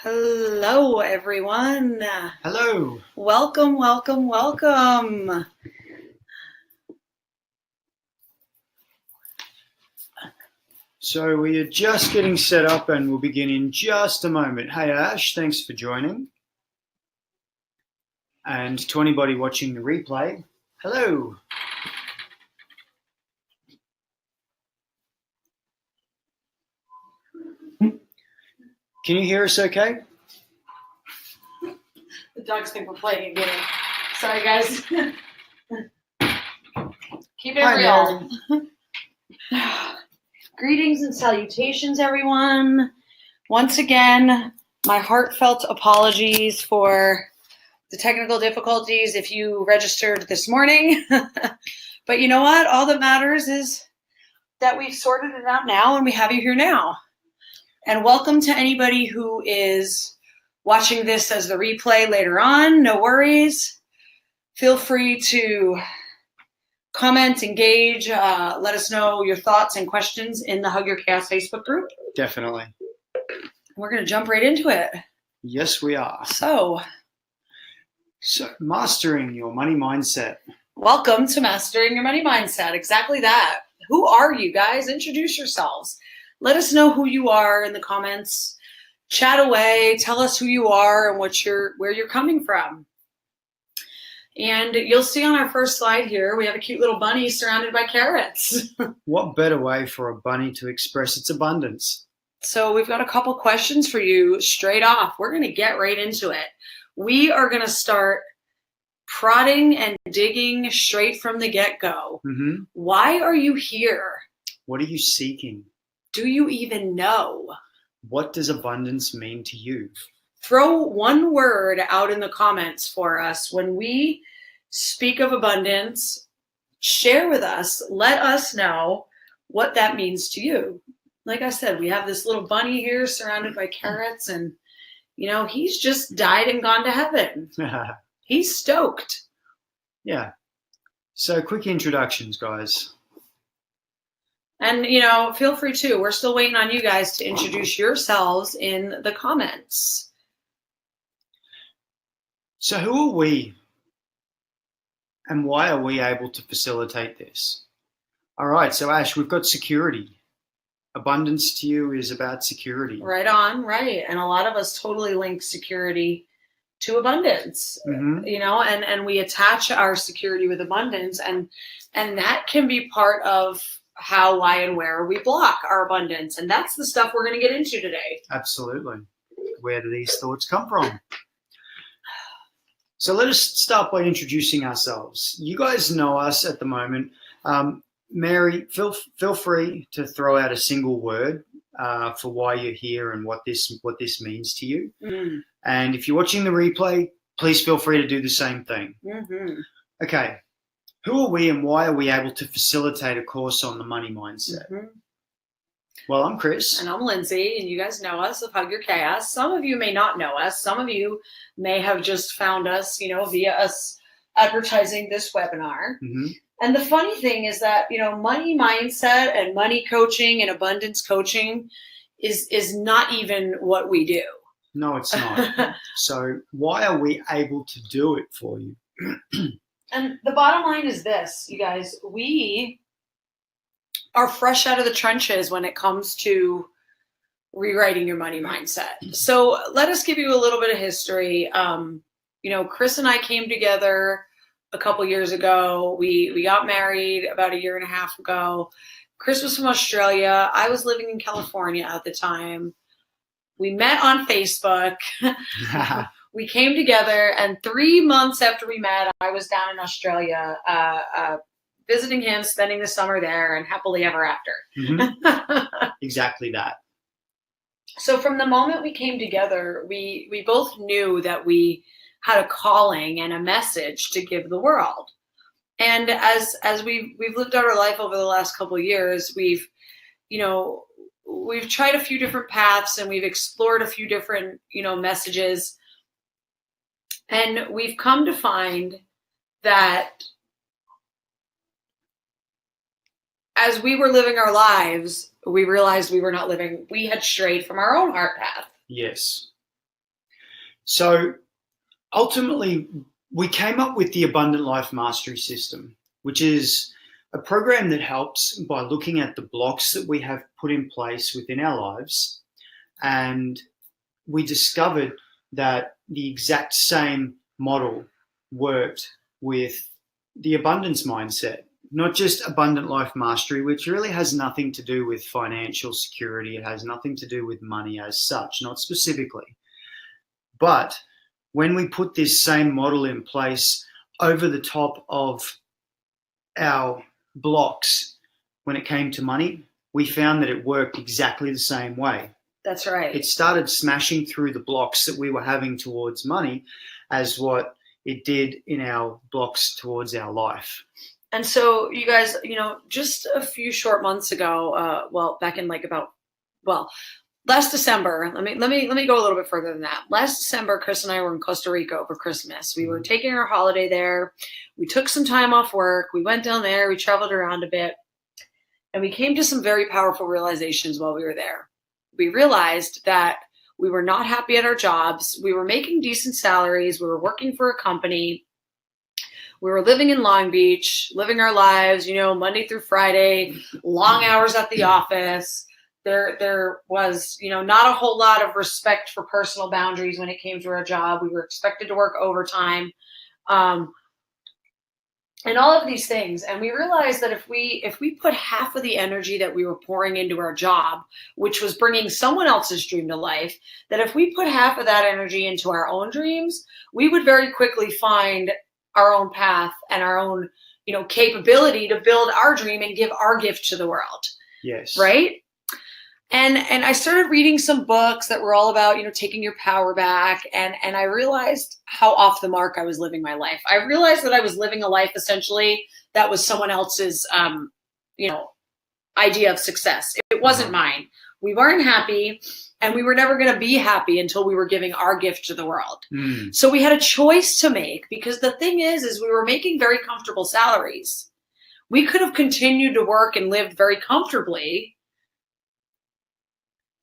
Hello, everyone. Hello. Welcome, welcome, welcome. So we are just getting set up and we'll begin in just a moment. Hey Ash, thanks for joining. And to anybody watching the replay, hello. Can you hear us okay? The dogs think we're playing a game. Sorry, guys. Keep it Hi, real. Greetings and salutations, everyone. Once again, my heartfelt apologies for the technical difficulties if you registered this morning. But you know what? All that matters is that we've sorted it out now and we have you here now. And welcome to anybody who is watching this as the replay later on. No worries. Feel free to comment, engage, let us know your thoughts and questions in the Hug Your Chaos Facebook group. Definitely. We're going to jump right into it. Yes, we are. So, mastering your money mindset. Welcome to Mastering Your Money Mindset. Exactly that. Who are you guys? Introduce yourselves. Let us know who you are in the comments. Chat away. Tell us who you are and where you're coming from. And you'll see on our first slide here, we have a cute little bunny surrounded by carrots. What better way for a bunny to express its abundance? So we've got a couple questions for you straight off. We're going to get right into it. We are going to start prodding and digging straight from the get-go. Mm-hmm. Why are you here? What are you seeking? Do you even know? What does abundance mean to you? Throw one word out in the comments for us. When we speak of abundance, share with us. Let us know what that means to you. Like I said, we have this little bunny here surrounded by carrots, and, he's just died and gone to heaven. He's stoked. Yeah. So quick introductions, guys. And, feel free to. We're still waiting on you guys to introduce yourselves in the comments. So who are we? And why are we able to facilitate this? All right, so Ash, we've got security. Abundance to you is about security. Right on, right. And a lot of us totally link security to abundance, mm-hmm. And we attach our security with abundance, and that can be part of how, why, and where we block our abundance. And that's the stuff we're going to get into today. Absolutely. Where do these thoughts come from? So let us start by introducing ourselves. You guys know us at the moment. Mary, feel free to throw out a single word for why you're here and what this means to you. Mm. And if you're watching the replay, please feel free to do the same thing. Mm-hmm. Okay. Who are we and why are we able to facilitate a course on the money mindset? Mm-hmm. Well, I'm Chris. And I'm Lindsay, and you guys know us of Hug Your Chaos. Some of you may not know us. Some of you may have just found us, via us advertising this webinar. Mm-hmm. And the funny thing is that, money mindset and money coaching and abundance coaching is not even what we do. No, it's not. So why are we able to do it for you? And the bottom line is this, you guys, we are fresh out of the trenches when it comes to rewriting your money mindset. So let us give you a little bit of history. Chris and I came together a couple years ago. We got married about 1.5 years ago. Chris was from Australia. I was living in California at the time. We met on Facebook. We came together, and 3 months after we met, I was down in Australia visiting him, spending the summer there, and happily ever after. Mm-hmm. Exactly that. So from the moment we came together, we both knew that we had a calling and a message to give the world. And as we've lived out our life over the last couple of years, we've tried a few different paths, and we've explored a few different, messages. And we've come to find that as we were living our lives, we realized we had strayed from our own heart path. Yes. So ultimately, we came up with the Abundant Life Mastery System, which is a program that helps by looking at the blocks that we have put in place within our lives. And we discovered that the exact same model worked with the abundance mindset, not just abundant life mastery, which really has nothing to do with financial security. It has nothing to do with money as such, not specifically. But when we put this same model in place over the top of our blocks when it came to money, we found that it worked exactly the same way. That's right. It started smashing through the blocks that we were having towards money as what it did in our blocks towards our life. And so you guys, just a few short months ago, back in last December, let me go a little bit further than that. Last December, Chris and I were in Costa Rica over Christmas. We were taking our holiday there. We took some time off work. We went down there. We traveled around a bit. And we came to some very powerful realizations while we were there. We realized that we were not happy at our jobs. We were making decent salaries. We were working for a company. We were living in Long Beach, living our lives, Monday through Friday, long hours at the office. There was, not a whole lot of respect for personal boundaries when it came to our job. We were expected to work overtime, and all of these things. And we realized that if we put half of the energy that we were pouring into our job, which was bringing someone else's dream to life, that if we put half of that energy into our own dreams, we would very quickly find our own path and our own, capability to build our dream and give our gift to the world. Yes. Right? And I started reading some books that were all about, taking your power back. And I realized how off the mark I was living my life. I realized that I was living a life essentially that was someone else's, idea of success. It wasn't mine. We weren't happy, and we were never going to be happy until we were giving our gift to the world. So we had a choice to make, because the thing is we were making very comfortable salaries. We could have continued to work and lived very comfortably,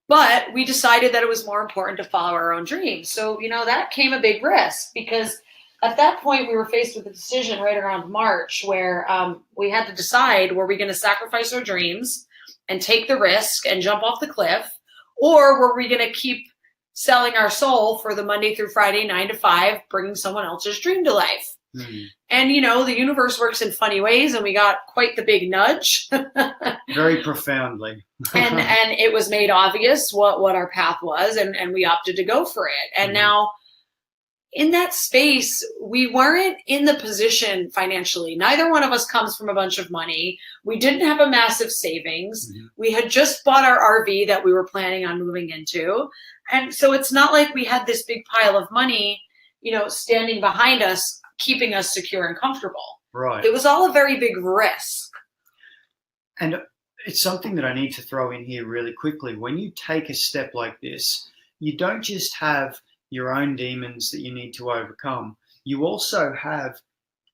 but we decided that it was more important to follow our own dreams. So, that came a big risk, because at that point we were faced with a decision right around March where we had to decide, were we going to sacrifice our dreams and take the risk and jump off the cliff, or were we going to keep selling our soul for the Monday through Friday, 9 to 5, bringing someone else's dream to life? And, the universe works in funny ways, and we got quite the big nudge. Very profoundly. and it was made obvious what our path was, and we opted to go for it. And now in that space, we weren't in the position financially. Neither one of us comes from a bunch of money. We didn't have a massive savings. We had just bought our RV that we were planning on moving into. And so it's not like we had this big pile of money, standing behind us, keeping us secure and comfortable. Right. It was all a very big risk. And it's something that I need to throw in here really quickly. When you take a step like this, you don't just have your own demons that you need to overcome. You also have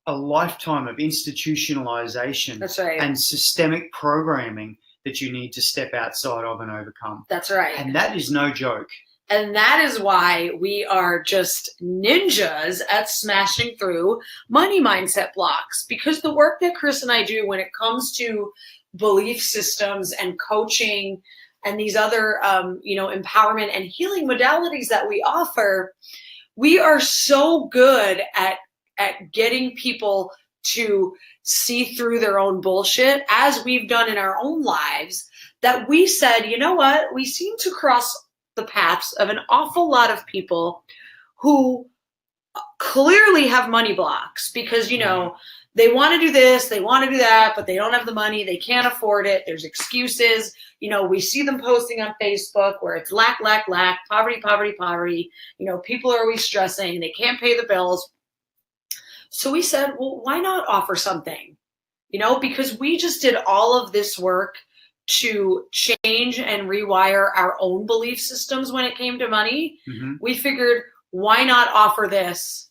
a lifetime of institutionalization. That's right. And systemic programming that you need to step outside of and overcome. That's right. And that is no joke. And that is why we are just ninjas at smashing through money mindset blocks, because the work that Chris and I do when it comes to belief systems and coaching and these other, empowerment and healing modalities that we offer, we are so good at getting people to see through their own bullshit, as we've done in our own lives, that we said, you know what, we seem to cross the paths of an awful lot of people who clearly have money blocks, because, they want to do this, they want to do that, but they don't have the money, they can't afford it, there's excuses. We see them posting on Facebook where it's lack, poverty, people are always stressing, they can't pay the bills. So we said, well, why not offer something? Because we just did all of this work to change and rewire our own belief systems when it came to money. We figured, why not offer this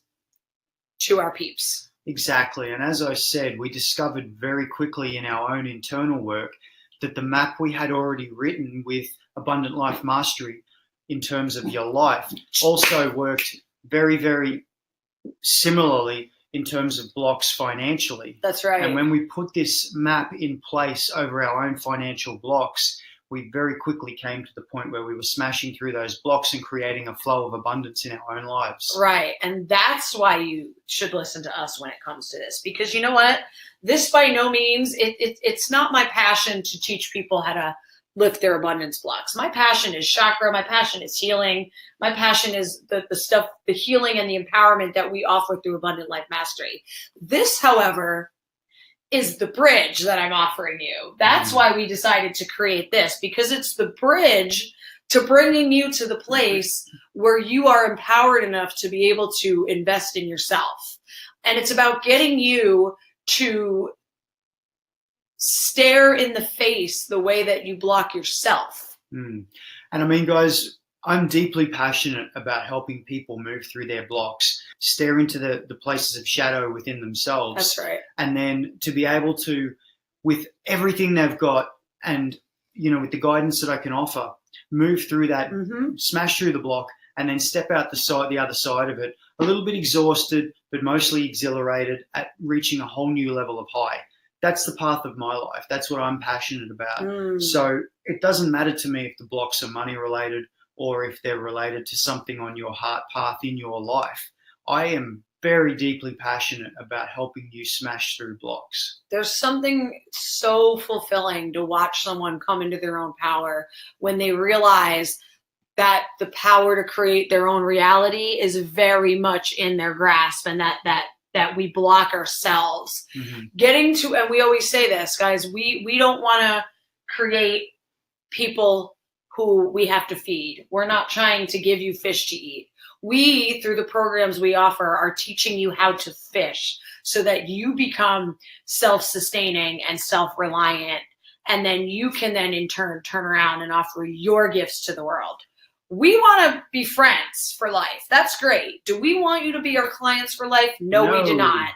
to our peeps? Exactly. And as I said, we discovered very quickly in our own internal work that the map we had already written with Abundant Life Mastery in terms of your life also worked very, very similarly in terms of blocks financially. That's right. And when we put this map in place over our own financial blocks, we very quickly came to the point where we were smashing through those blocks and creating a flow of abundance in our own lives. Right. And that's why you should listen to us when it comes to this, because you know what? This by no means, it's not my passion to teach people how to lift their abundance blocks. My passion is chakra. My passion is healing. My passion is the stuff, the healing and the empowerment that we offer through Abundant Life Mastery. This, however, is the bridge that I'm offering you. That's why we decided to create this, because it's the bridge to bringing you to the place where you are empowered enough to be able to invest in yourself. And it's about getting you to stare in the face the way that you block yourself. And I mean, guys, I'm deeply passionate about helping people move through their blocks, stare into the places of shadow within themselves. That's right. And then to be able to, with everything they've got and, you know, with the guidance that I can offer, move through that, smash through the block, and then step out the other side of it, a little bit exhausted, but mostly exhilarated at reaching a whole new level of high. That's the path of my life. That's what I'm passionate about. So it doesn't matter to me if the blocks are money related or if they're related to something on your heart path in your life. I am very deeply passionate about helping you smash through blocks. There's something so fulfilling to watch someone come into their own power when they realize that the power to create their own reality is very much in their grasp, and that we block ourselves. Getting to, and we always say this, guys, we don't want to create people who we have to feed. We're not trying to give you fish to eat. We, through the programs we offer, are teaching you how to fish so that you become self-sustaining and self-reliant. And then you can then in turn turn around and offer your gifts to the world. We want to be friends for life. That's great. Do we want you to be our clients for life? No, we do not.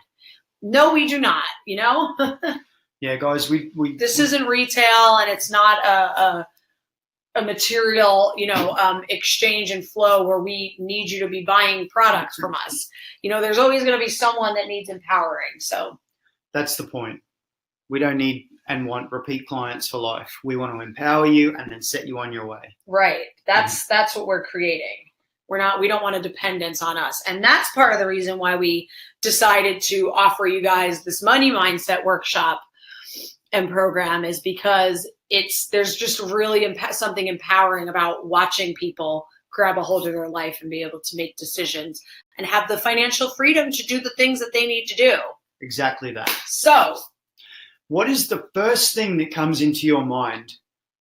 No, we do not, you know? Yeah, guys, this isn't retail, and it's not a material, you know, exchange and flow where we need you to be buying products from us. You know, there's always going to be someone that needs empowering. So that's the point. We don't need and want repeat clients for life. We want to empower you and then set you on your way. Right. That's what we're creating. We don't want a dependence on us. And that's part of the reason why we decided to offer you guys this money mindset workshop and program, is because there's just really something empowering about watching people grab a hold of their life and be able to make decisions and have the financial freedom to do the things that they need to do. Exactly that. So, what is the first thing that comes into your mind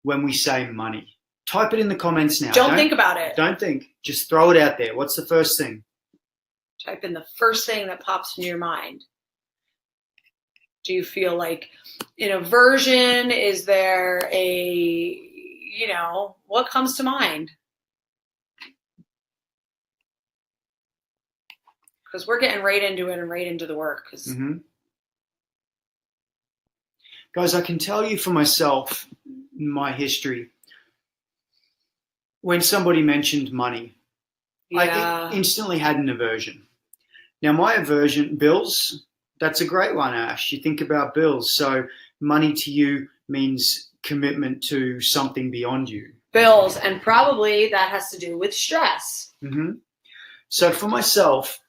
when we say money? Type it in the comments now. Don't think about it. Don't think. Just throw it out there. What's the first thing? Type in the first thing that pops into your mind. Do you feel like an aversion? Is there what comes to mind? Because we're getting right into it and right into the work. Guys, I can tell you for myself, my history, when somebody mentioned money, I instantly had an aversion. Now, my aversion, bills, that's a great one, Ash. You think about bills. So money to you means commitment to something beyond you. Bills, and probably that has to do with stress. So for myself,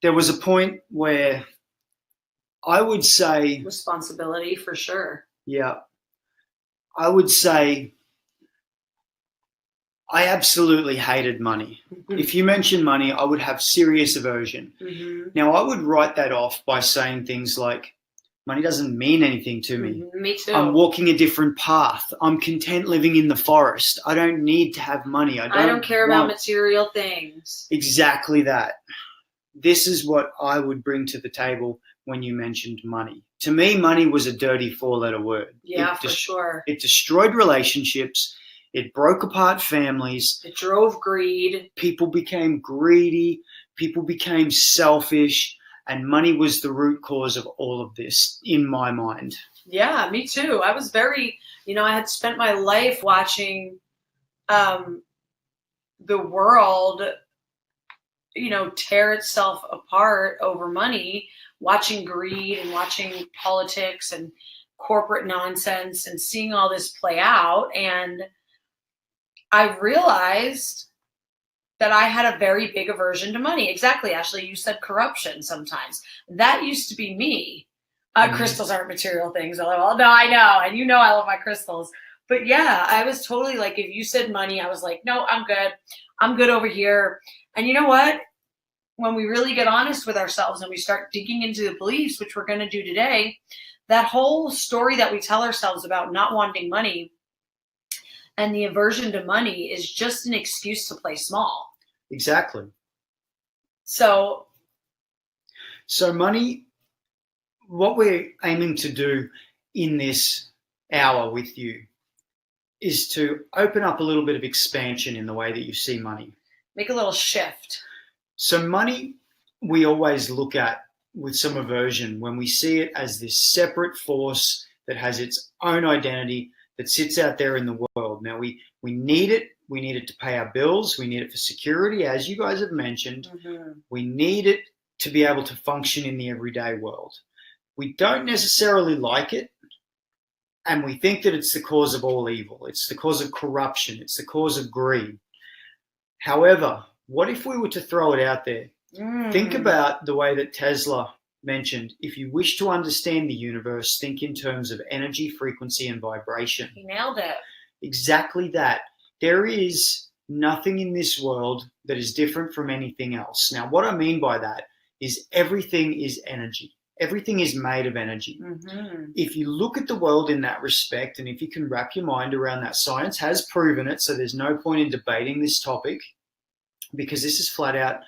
there was a point where I would say... responsibility, for sure. Yeah. I would say I absolutely hated money. If you mentioned money, I would have serious aversion. Now, I would write that off by saying things like, money doesn't mean anything to me. Me too. I'm walking a different path. I'm content living in the forest. I don't need to have money. I don't care about material things. Exactly that. This is what I would bring to the table when you mentioned money. To me, money was a dirty 4-letter word. Yeah, for sure. It destroyed relationships. It broke apart families. It drove greed. People became greedy. People became selfish. And money was the root cause of all of this, in my mind. Yeah, me too. I was very, I had spent my life watching the world, tear itself apart over money, watching greed and watching politics and corporate nonsense and seeing all this play out. And I realized that I had a very big aversion to money. Exactly, Ashley, you said corruption sometimes. That used to be me. Crystals aren't material things. Well, no, I know. And I love my crystals. But yeah, I was totally like, if you said money, I was like, no, I'm good. I'm good over here. And you know what? When we really get honest with ourselves and we start digging into the beliefs, which we're going to do today, that whole story that we tell ourselves about not wanting money and the aversion to money is just an excuse to play small. Exactly. So money, what we're aiming to do in this hour with you is to open up a little bit of expansion in the way that you see money. Make a little shift. So money, we always look at with some aversion when we see it as this separate force that has its own identity that sits out there in the world. Now, we need it. We need it to pay our bills. We need it for security, as you guys have mentioned. Mm-hmm. We need it to be able to function in the everyday world. We don't necessarily like it, and we think that it's the cause of all evil. It's the cause of corruption. It's the cause of greed. However, what if we were to throw it out there? Think about the way that Tesla mentioned, if you wish to understand the universe, think in terms of energy, frequency, and vibration. He nailed it. Exactly that. There is nothing in this world that is different from anything else. Now, what I mean by that is everything is energy. Everything is made of energy. Mm-hmm. If you look at the world in that respect, and if you can wrap your mind around that, science has proven it, so there's no point in debating this topic, because this is flat out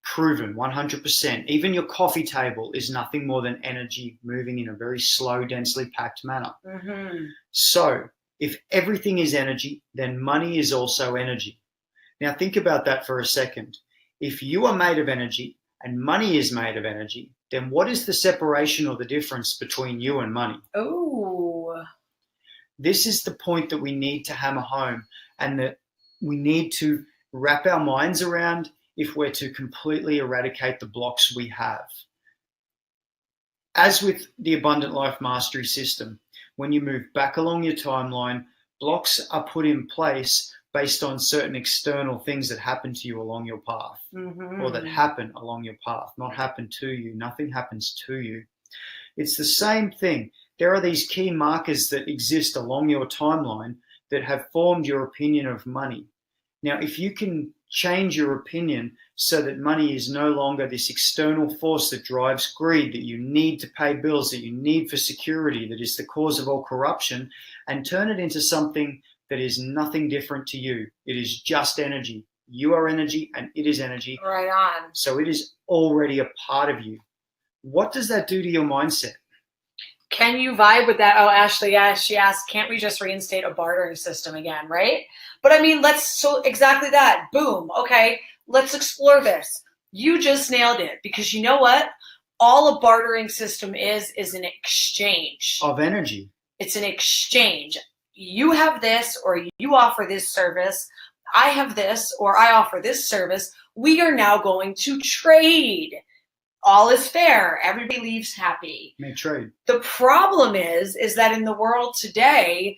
proven 100%. Even your coffee table is nothing more than energy moving in a very slow, densely packed manner. Mm-hmm. So if everything is energy, then money is also energy. Now think about that for a second. If you are made of energy and money is made of energy, then what is the separation or the difference between you and money? Oh. This is the point that we need to hammer home, and that we need to wrap our minds around if we're to completely eradicate the blocks we have. As with the Abundant Life Mastery System, when you move back along your timeline, blocks are put in place based on certain external things that happen to you along your path, Mm-hmm. or that happen along your path, not happen to you. Nothing happens to you. It's the same thing. There are these key markers that exist along your timeline that have formed your opinion of money. Now, if you can change your opinion so that money is no longer this external force that drives greed, that you need to pay bills, that you need for security, that is the cause of all corruption, and turn it into something that is nothing different to you. It is just energy. You are energy and it is energy. Right on. So it is already a part of you. What does that do to your mindset? Can you vibe with that? Oh, Ashley, yeah, she asked, can't we just reinstate a bartering system again, right? But I mean, so exactly that. Boom. Okay, let's explore this. You just nailed it, because you know what? All a bartering system is an exchange. Of energy. It's an exchange. You have this, or you offer this service. I have this, or I offer this service. We are now going to trade. All is fair. Everybody leaves happy. May trade. The problem is that in the world today,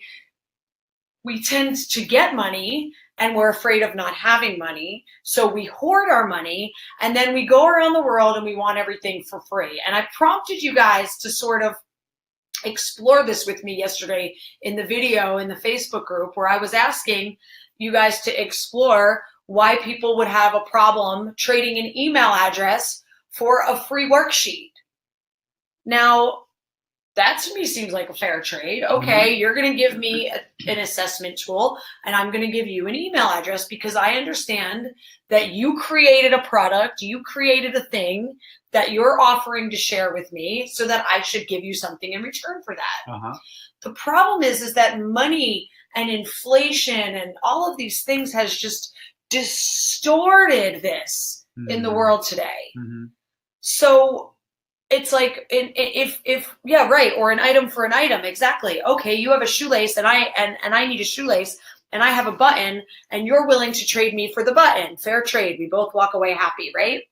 we tend to get money and we're afraid of not having money. So we hoard our money and then we go around the world and we want everything for free. And I prompted you guys to sort of explore this with me yesterday in the video in the Facebook group, where I was asking you guys to explore why people would have a problem trading an email address for a free worksheet. Now, that to me seems like a fair trade. Okay, You're going to give me an assessment tool, and I'm going to give you an email address, because I understand that you created a product, you created a thing that you're offering to share with me, so that I should give you something in return for that. The problem is that money and inflation and all of these things has just distorted this in the world today. So it's like, if yeah, right, or an item for an item. Exactly. Okay, you have a shoelace and I need a shoelace, and I have a button and you're willing to trade me for the button. Fair trade. We both walk away happy, right?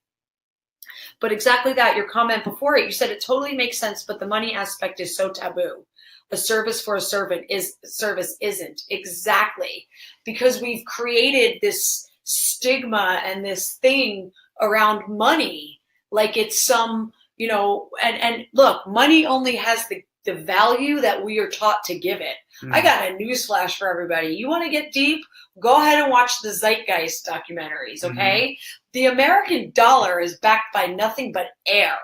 But exactly that, your comment before it, you said it totally makes sense, but the money aspect is so taboo. A service for a service isn't. Exactly. Because we've created this stigma and this thing around money, like it's some, and look, money only has the value that we are taught to give it. I got a newsflash for everybody. You want to get deep? Go ahead and watch the Zeitgeist documentaries, okay? The American dollar is backed by nothing but air.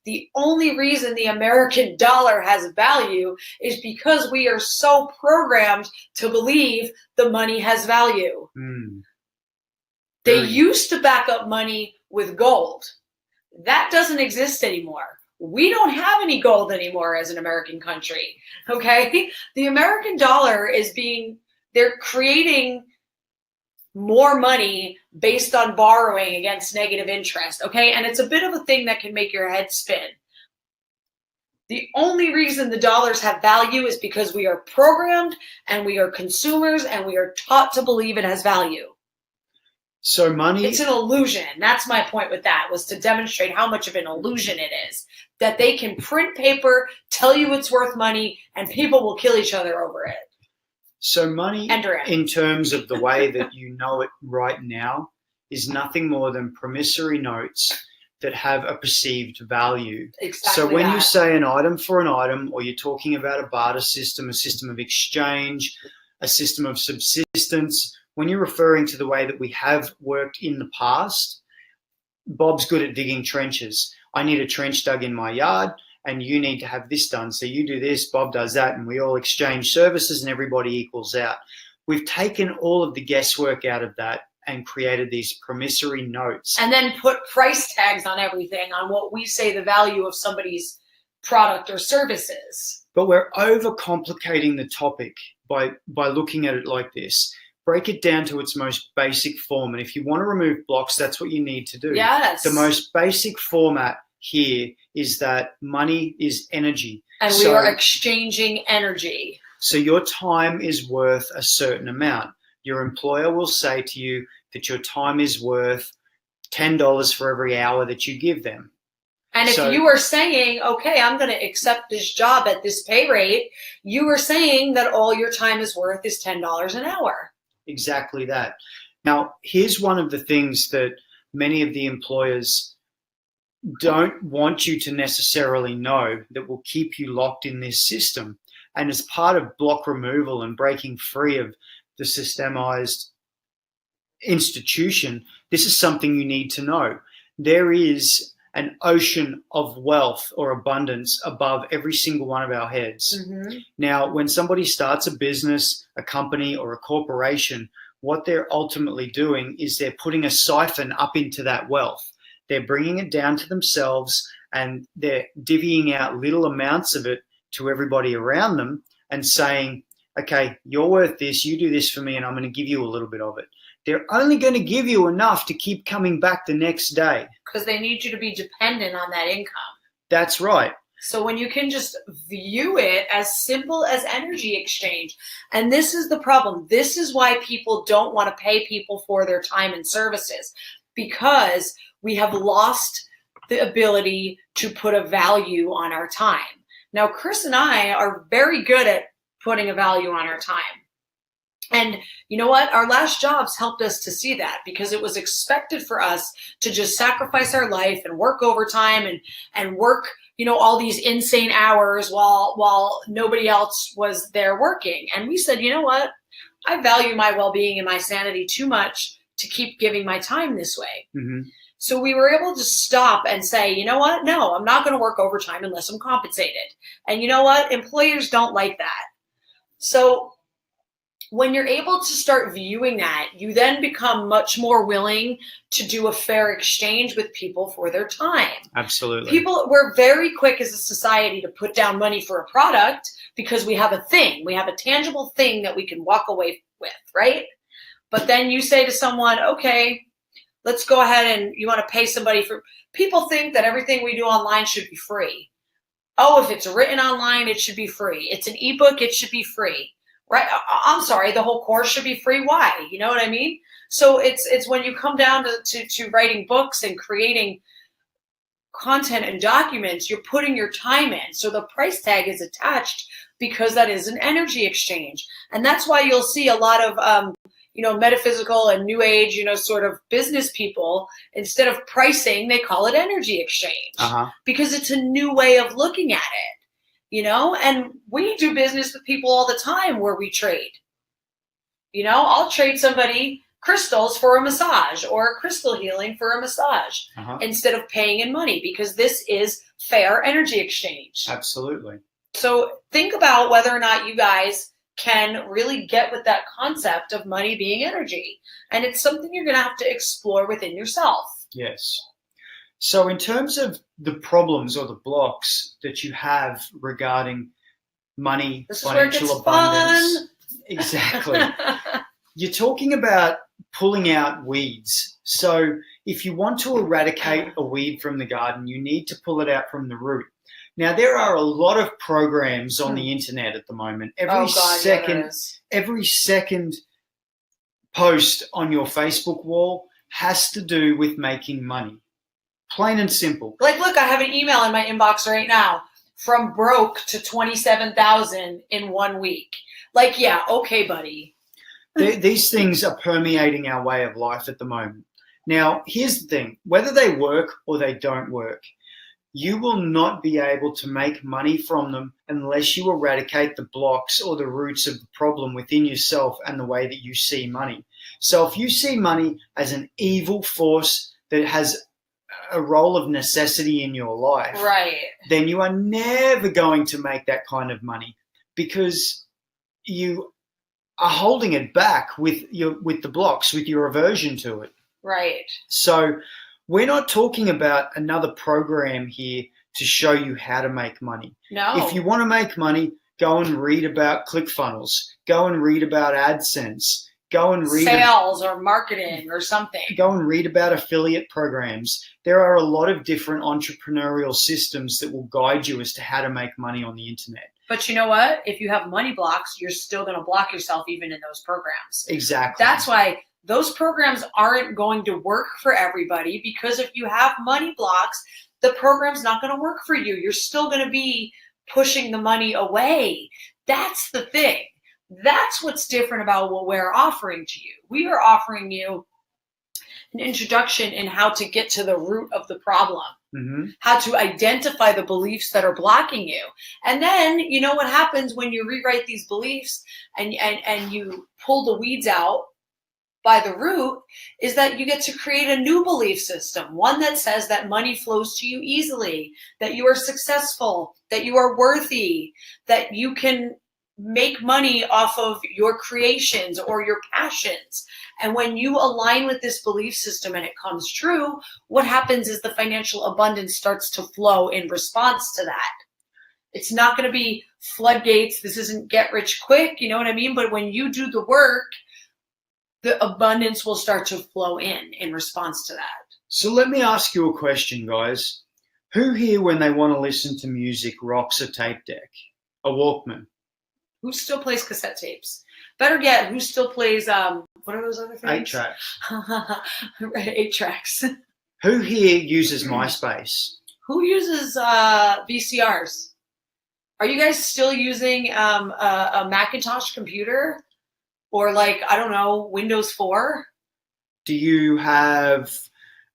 The only reason the American dollar has value is because we are so programmed to believe the money has value. They used to back up money with gold. That doesn't exist anymore. We don't have any gold anymore as an American country, okay? The American dollar they're creating more money based on borrowing against negative interest, okay? And it's a bit of a thing that can make your head spin. The only reason the dollars have value is because we are programmed and we are consumers and we are taught to believe it has value. So money... It's an illusion. That's my point with that, was to demonstrate how much of an illusion it is. That they can print paper, tell you it's worth money, and people will kill each other over it. So money, in terms of the way that you know it right now, is nothing more than promissory notes that have a perceived value. Exactly. So when you say an item for an item, or you're talking about a barter system, a system of exchange, a system of subsistence, when you're referring to the way that we have worked in the past, Bob's good at digging trenches. I need a trench dug in my yard, and you need to have this done. So you do this, Bob does that, and we all exchange services and everybody equals out. We've taken all of the guesswork out of that and created these promissory notes. And then put price tags on everything, on what we say the value of somebody's product or service is. But we're overcomplicating the topic by looking at it like this. Break it down to its most basic form. And if you want to remove blocks, that's what you need to do. Yes. The most basic format here is that money is energy. And we are exchanging energy. So your time is worth a certain amount. Your employer will say to you that your time is worth $10 for every hour that you give them. And if you are saying, okay, I'm going to accept this job at this pay rate, you are saying that all your time is worth is $10 an hour. Exactly that. Now, here's one of the things that many of the employers don't want you to necessarily know that will keep you locked in this system. And as part of block removal and breaking free of the systemized institution, this is something you need to know. There is an ocean of wealth or abundance above every single one of our heads. Now, when somebody starts a business, a company, or a corporation, what they're ultimately doing is they're putting a siphon up into that wealth. They're bringing it down to themselves, and they're divvying out little amounts of it to everybody around them and saying, okay, you're worth this, you do this for me, and I'm going to give you a little bit of it. They're only going to give you enough to keep coming back the next day. Because they need you to be dependent on that income. That's right. So when you can just view it as simple as energy exchange, and this is the problem. This is why people don't want to pay people for their time and services, because we have lost the ability to put a value on our time. Now, Chris and I are very good at putting a value on our time. And you know what? Our last jobs helped us to see that, because it was expected for us to just sacrifice our life and work overtime and work, all these insane hours while nobody else was there working. And we said, you know what? I value my well-being and my sanity too much to keep giving my time this way. So we were able to stop and say, you know what? No, I'm not going to work overtime unless I'm compensated. And you know what? Employers don't like that. So when you're able to start viewing that, you then become much more willing to do a fair exchange with people for their time. Absolutely. We're very quick as a society to put down money for a product because we have a thing. We have a tangible thing that we can walk away with, right? But then you say to someone, okay, let's go ahead and you want to pay somebody for, people think that everything we do online should be free. Oh, if it's written online, it should be free. It's an ebook, it should be free. right? I'm sorry, the whole course should be free. Why? You know what I mean? So it's when you come down to writing books and creating content and documents, you're putting your time in. So the price tag is attached because that is an energy exchange. And that's why you'll see a lot of, metaphysical and new age, sort of business people, instead of pricing, they call it energy exchange because it's a new way of looking at it, and we do business with people all the time where we trade. I'll trade somebody crystals for a massage or crystal healing for a massage instead of paying in money, because this is fair energy exchange. Absolutely. So think about whether or not you guys can really get with that concept of money being energy. And it's something you're going to have to explore within yourself. Yes. So in terms of the problems or the blocks that you have regarding money, this financial is where it gets abundance. Fun. Exactly. You're talking about pulling out weeds. So if you want to eradicate a weed from the garden, you need to pull it out from the root. Now, there are a lot of programs on the internet at the moment. Every second post on your Facebook wall has to do with making money. Plain and simple. Like, look, I have an email in my inbox right now from broke to 27,000 in 1 week. Like, yeah, okay, buddy. These things are permeating our way of life at the moment. Now, here's the thing. Whether they work or they don't work, you will not be able to make money from them unless you eradicate the blocks or the roots of the problem within yourself and the way that you see money. So if you see money as an evil force that has a role of necessity in your life, right, then you are never going to make that kind of money because you are holding it back with the blocks, with your aversion to it. Right. So we're not talking about another program here to show you how to make money. No. If you want to make money, go and read about ClickFunnels. Go and read about AdSense. Go and read sales or marketing or something. Go and read about affiliate programs. There are a lot of different entrepreneurial systems that will guide you as to how to make money on the internet. But you know what? If you have money blocks, you're still going to block yourself even in those programs. Exactly. That's why those programs aren't going to work for everybody, because if you have money blocks, the program's not going to work for you. You're still going to be pushing the money away. That's the thing. That's what's different about what we're offering to you. We are offering you an introduction in how to get to the root of the problem, how to identify the beliefs that are blocking you. And then, you know what happens when you rewrite these beliefs and you pull the weeds out by the root, is that you get to create a new belief system, one that says that money flows to you easily, that you are successful, that you are worthy, that you can make money off of your creations or your passions. And when you align with this belief system and it comes true, what happens is the financial abundance starts to flow in response to that. It's not going to be floodgates. This isn't get rich quick. You know what I mean? But when you do the work, the abundance will start to flow in response to that. So let me ask you a question, guys. Who here, when they want to listen to music, rocks a tape deck, a Walkman? Who still plays cassette tapes? Better yet, who still plays, what are those other things? 8-tracks. 8-tracks. Who here uses MySpace? Who uses VCRs? Are you guys still using a Macintosh computer? Or like, I don't know, Windows 4? Do you have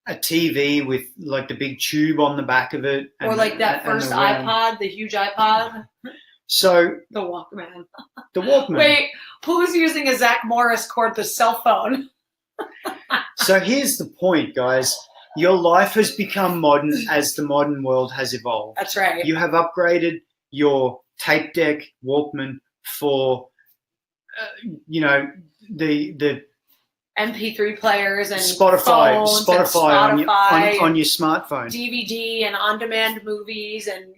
a TV with like the big tube on the back of it? Or like that first iPod, the huge iPod? So the Walkman. The Walkman. Wait, who's using a Zach Morris cordless cell phone? So here's the point, guys. Your life has become modern as the modern world has evolved. That's right. You have upgraded your tape deck, Walkman for the MP3 players and Spotify on your smartphone, DVD and on-demand movies, and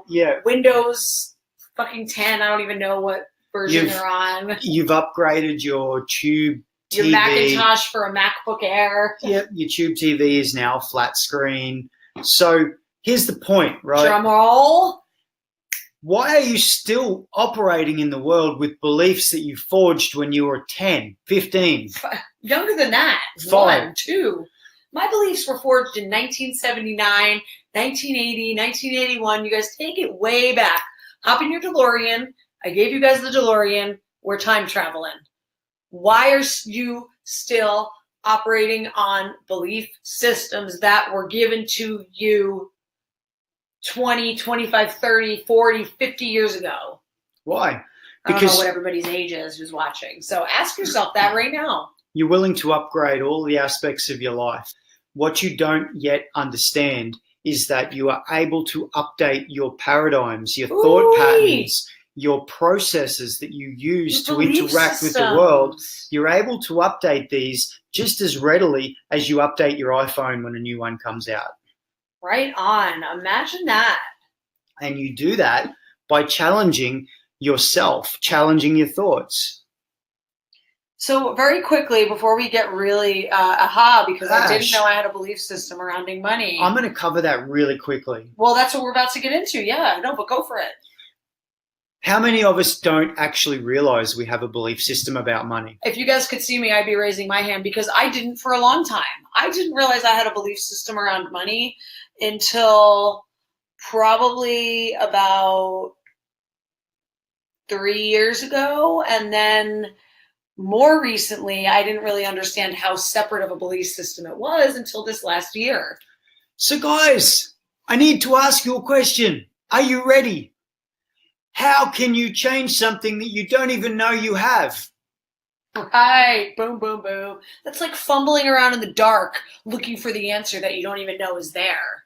yeah, Windows fucking 10. I don't even know what version they're on. You've upgraded your tube TV. Your Macintosh for a MacBook Air. Yep, your tube TV is now flat screen. So here's the point, right? Drum roll. Why are you still operating in the world with beliefs that you forged when you were 10, 15? Younger than that. 5. 1, 2. My beliefs were forged in 1979, 1980, 1981. You guys take it way back. Hop in your DeLorean. I gave you guys the DeLorean. We're time traveling. Why are you still operating on belief systems that were given to you 20, 25, 30, 40, 50 years ago? Why? I don't know what everybody's age is who's watching. So ask yourself that right now. You're willing to upgrade all the aspects of your life. What you don't yet understand is that you are able to update your paradigms, your thought patterns, your processes that you use to interact with the world. You're able to update these just as readily as you update your iPhone when a new one comes out. Right on. Imagine that. And you do that by challenging yourself, challenging your thoughts. So very quickly, before we get really because I didn't know I had a belief system surrounding money. I'm going to cover that really quickly. Well, that's what we're about to get into. Yeah, no, but go for it. How many of us don't actually realize we have a belief system about money? If you guys could see me, I'd be raising my hand because I didn't for a long time. I didn't realize I had a belief system around money until probably about 3 years ago. And then more recently, I didn't really understand how separate of a belief system it was until this last year. So guys, I need to ask you a question. Are you ready? How can you change something that you don't even know you have? Right. Boom, boom, boom. That's like fumbling around in the dark looking for the answer that you don't even know is there.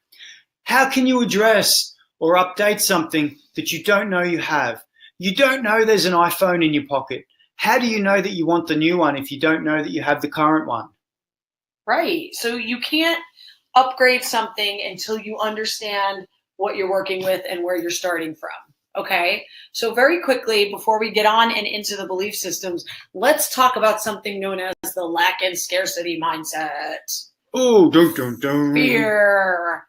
How can you address or update something that you don't know you have? You don't know there's an iPhone in your pocket. How do you know that you want the new one if you don't know that you have the current one? Right. So you can't upgrade something until you understand what you're working with and where you're starting from. Okay. So very quickly, before we get on and into the belief systems, let's talk about something known as the lack and scarcity mindset. Oh, don't. Fear.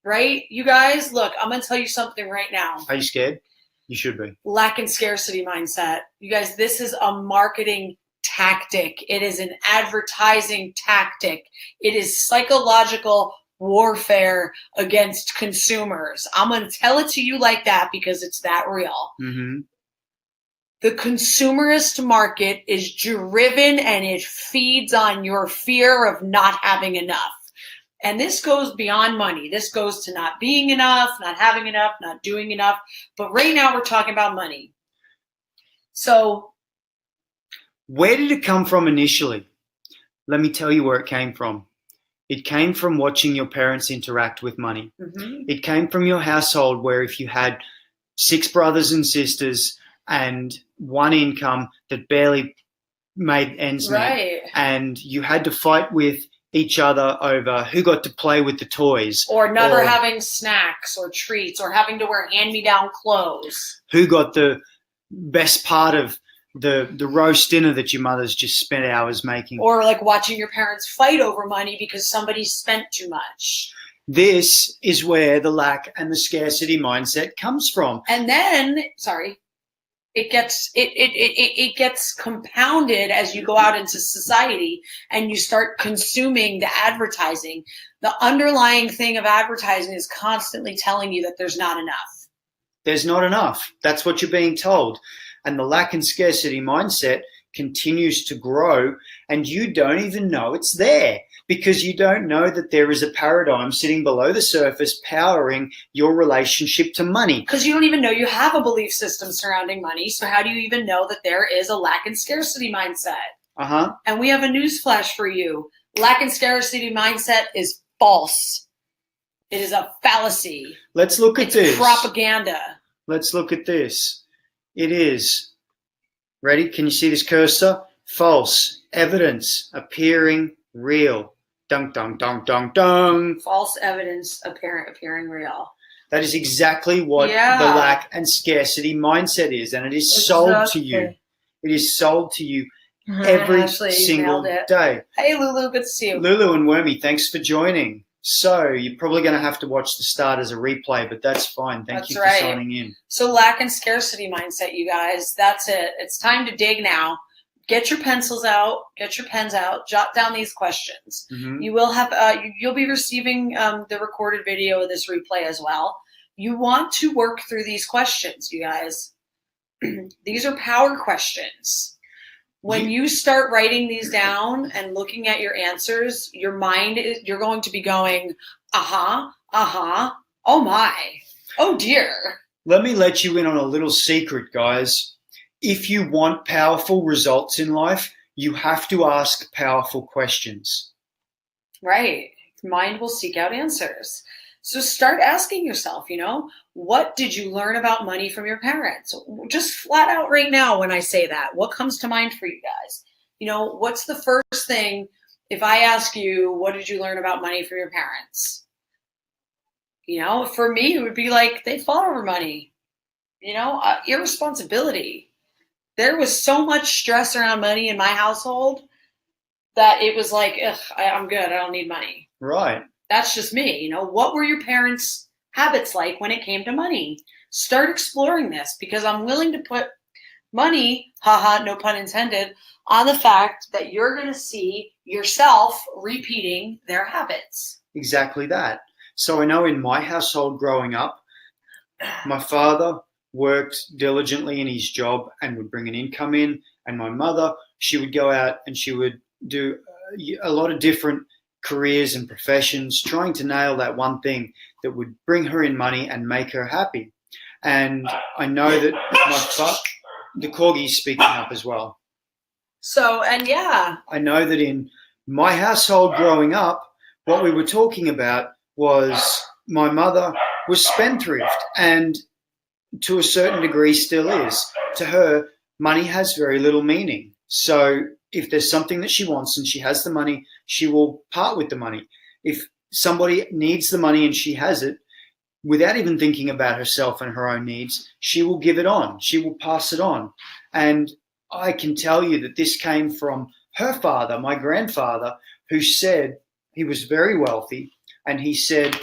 Right? You guys, look, I'm going to tell you something right now. Are you scared? You should be. Lack and scarcity mindset. You guys, this is a marketing tactic. It is an advertising tactic. It is psychological warfare against consumers. I'm going to tell it to you like that because it's that real. Mm-hmm. The consumerist market is driven and it feeds on your fear of not having enough. And this goes beyond money. This goes to not being enough, not having enough, not doing enough. But right now we're talking about money. So where did it come from initially? Let me tell you where it came from. It came from watching your parents interact with money. Mm-hmm. It came from your household where if you had 6 brothers and sisters and one income that barely made ends meet, and you had to fight with each other over who got to play with the toys. Or never having snacks or treats or having to wear hand-me-down clothes. Who got the best part of the roast dinner that your mother's just spent hours making. Or like watching your parents fight over money because somebody spent too much. This is where the lack and the scarcity mindset comes from. And then, it gets compounded as you go out into society and you start consuming the advertising. The underlying thing of advertising is constantly telling you that there's not enough. There's not enough. That's what you're being told. And the lack and scarcity mindset continues to grow, and you don't even know it's there because you don't know that there is a paradigm sitting below the surface powering your relationship to money. Because you don't even know you have a belief system surrounding money. So how do you even know that there is a lack and scarcity mindset? Uh-huh. And we have a news flash for you. Lack and scarcity mindset is false. It is a fallacy. Let's look at this. It's propaganda. Let's look at this. It is. Ready? Can you see this cursor? False. Evidence appearing real. Dun, dun, dun, dun, dun. False evidence appearing real. That is exactly what the lack and scarcity mindset is. And it is sold to you. It is sold to you every single day. Hey, Lulu. Good to see you. Lulu and Wormy, thanks for joining. So you're probably going to have to watch the start as a replay, but that's fine. Thank That's you for right. signing in. So lack and scarcity mindset, you guys. That's it. It's time to dig now. Get your pencils out. Get your pens out. Jot down these questions. Mhm. You will have. You'll be receiving the recorded video of this replay as well. You want to work through these questions, you guys. These are power questions. When you start writing these down and looking at your answers, your mind you're going to be going, oh my, oh dear. Let me let you in on a little secret, guys. If you want powerful results in life, you have to ask powerful questions. Right. Mind will seek out answers. So start asking yourself, what did you learn about money from your parents? Just flat out right now when I say that, what comes to mind for you guys? What's the first thing if I ask you, what did you learn about money from your parents? For me, it would be like they fought over money, irresponsibility. There was so much stress around money in my household that it was like, I'm good. I don't need money. Right. That's just me. What were your parents' habits like when it came to money? Start exploring this because I'm willing to put money, no pun intended, on the fact that you're going to see yourself repeating their habits. Exactly that. So I know in my household growing up, my father worked diligently in his job and would bring an income in, and my mother, she would go out and she would do a lot of different careers and professions, trying to nail that one thing that would bring her in money and make her happy. And I know that the corgi's speaking up as well. So, and yeah. I know that in my household growing up, what we were talking about was my mother was spendthrift and to a certain degree still is. To her, money has very little meaning. So if there's something that she wants and she has the money, she will part with the money. If somebody needs the money and she has it, without even thinking about herself and her own needs, she will give it on. She will pass it on. And I can tell you that this came from her father, my grandfather, who said he was very wealthy. And he said,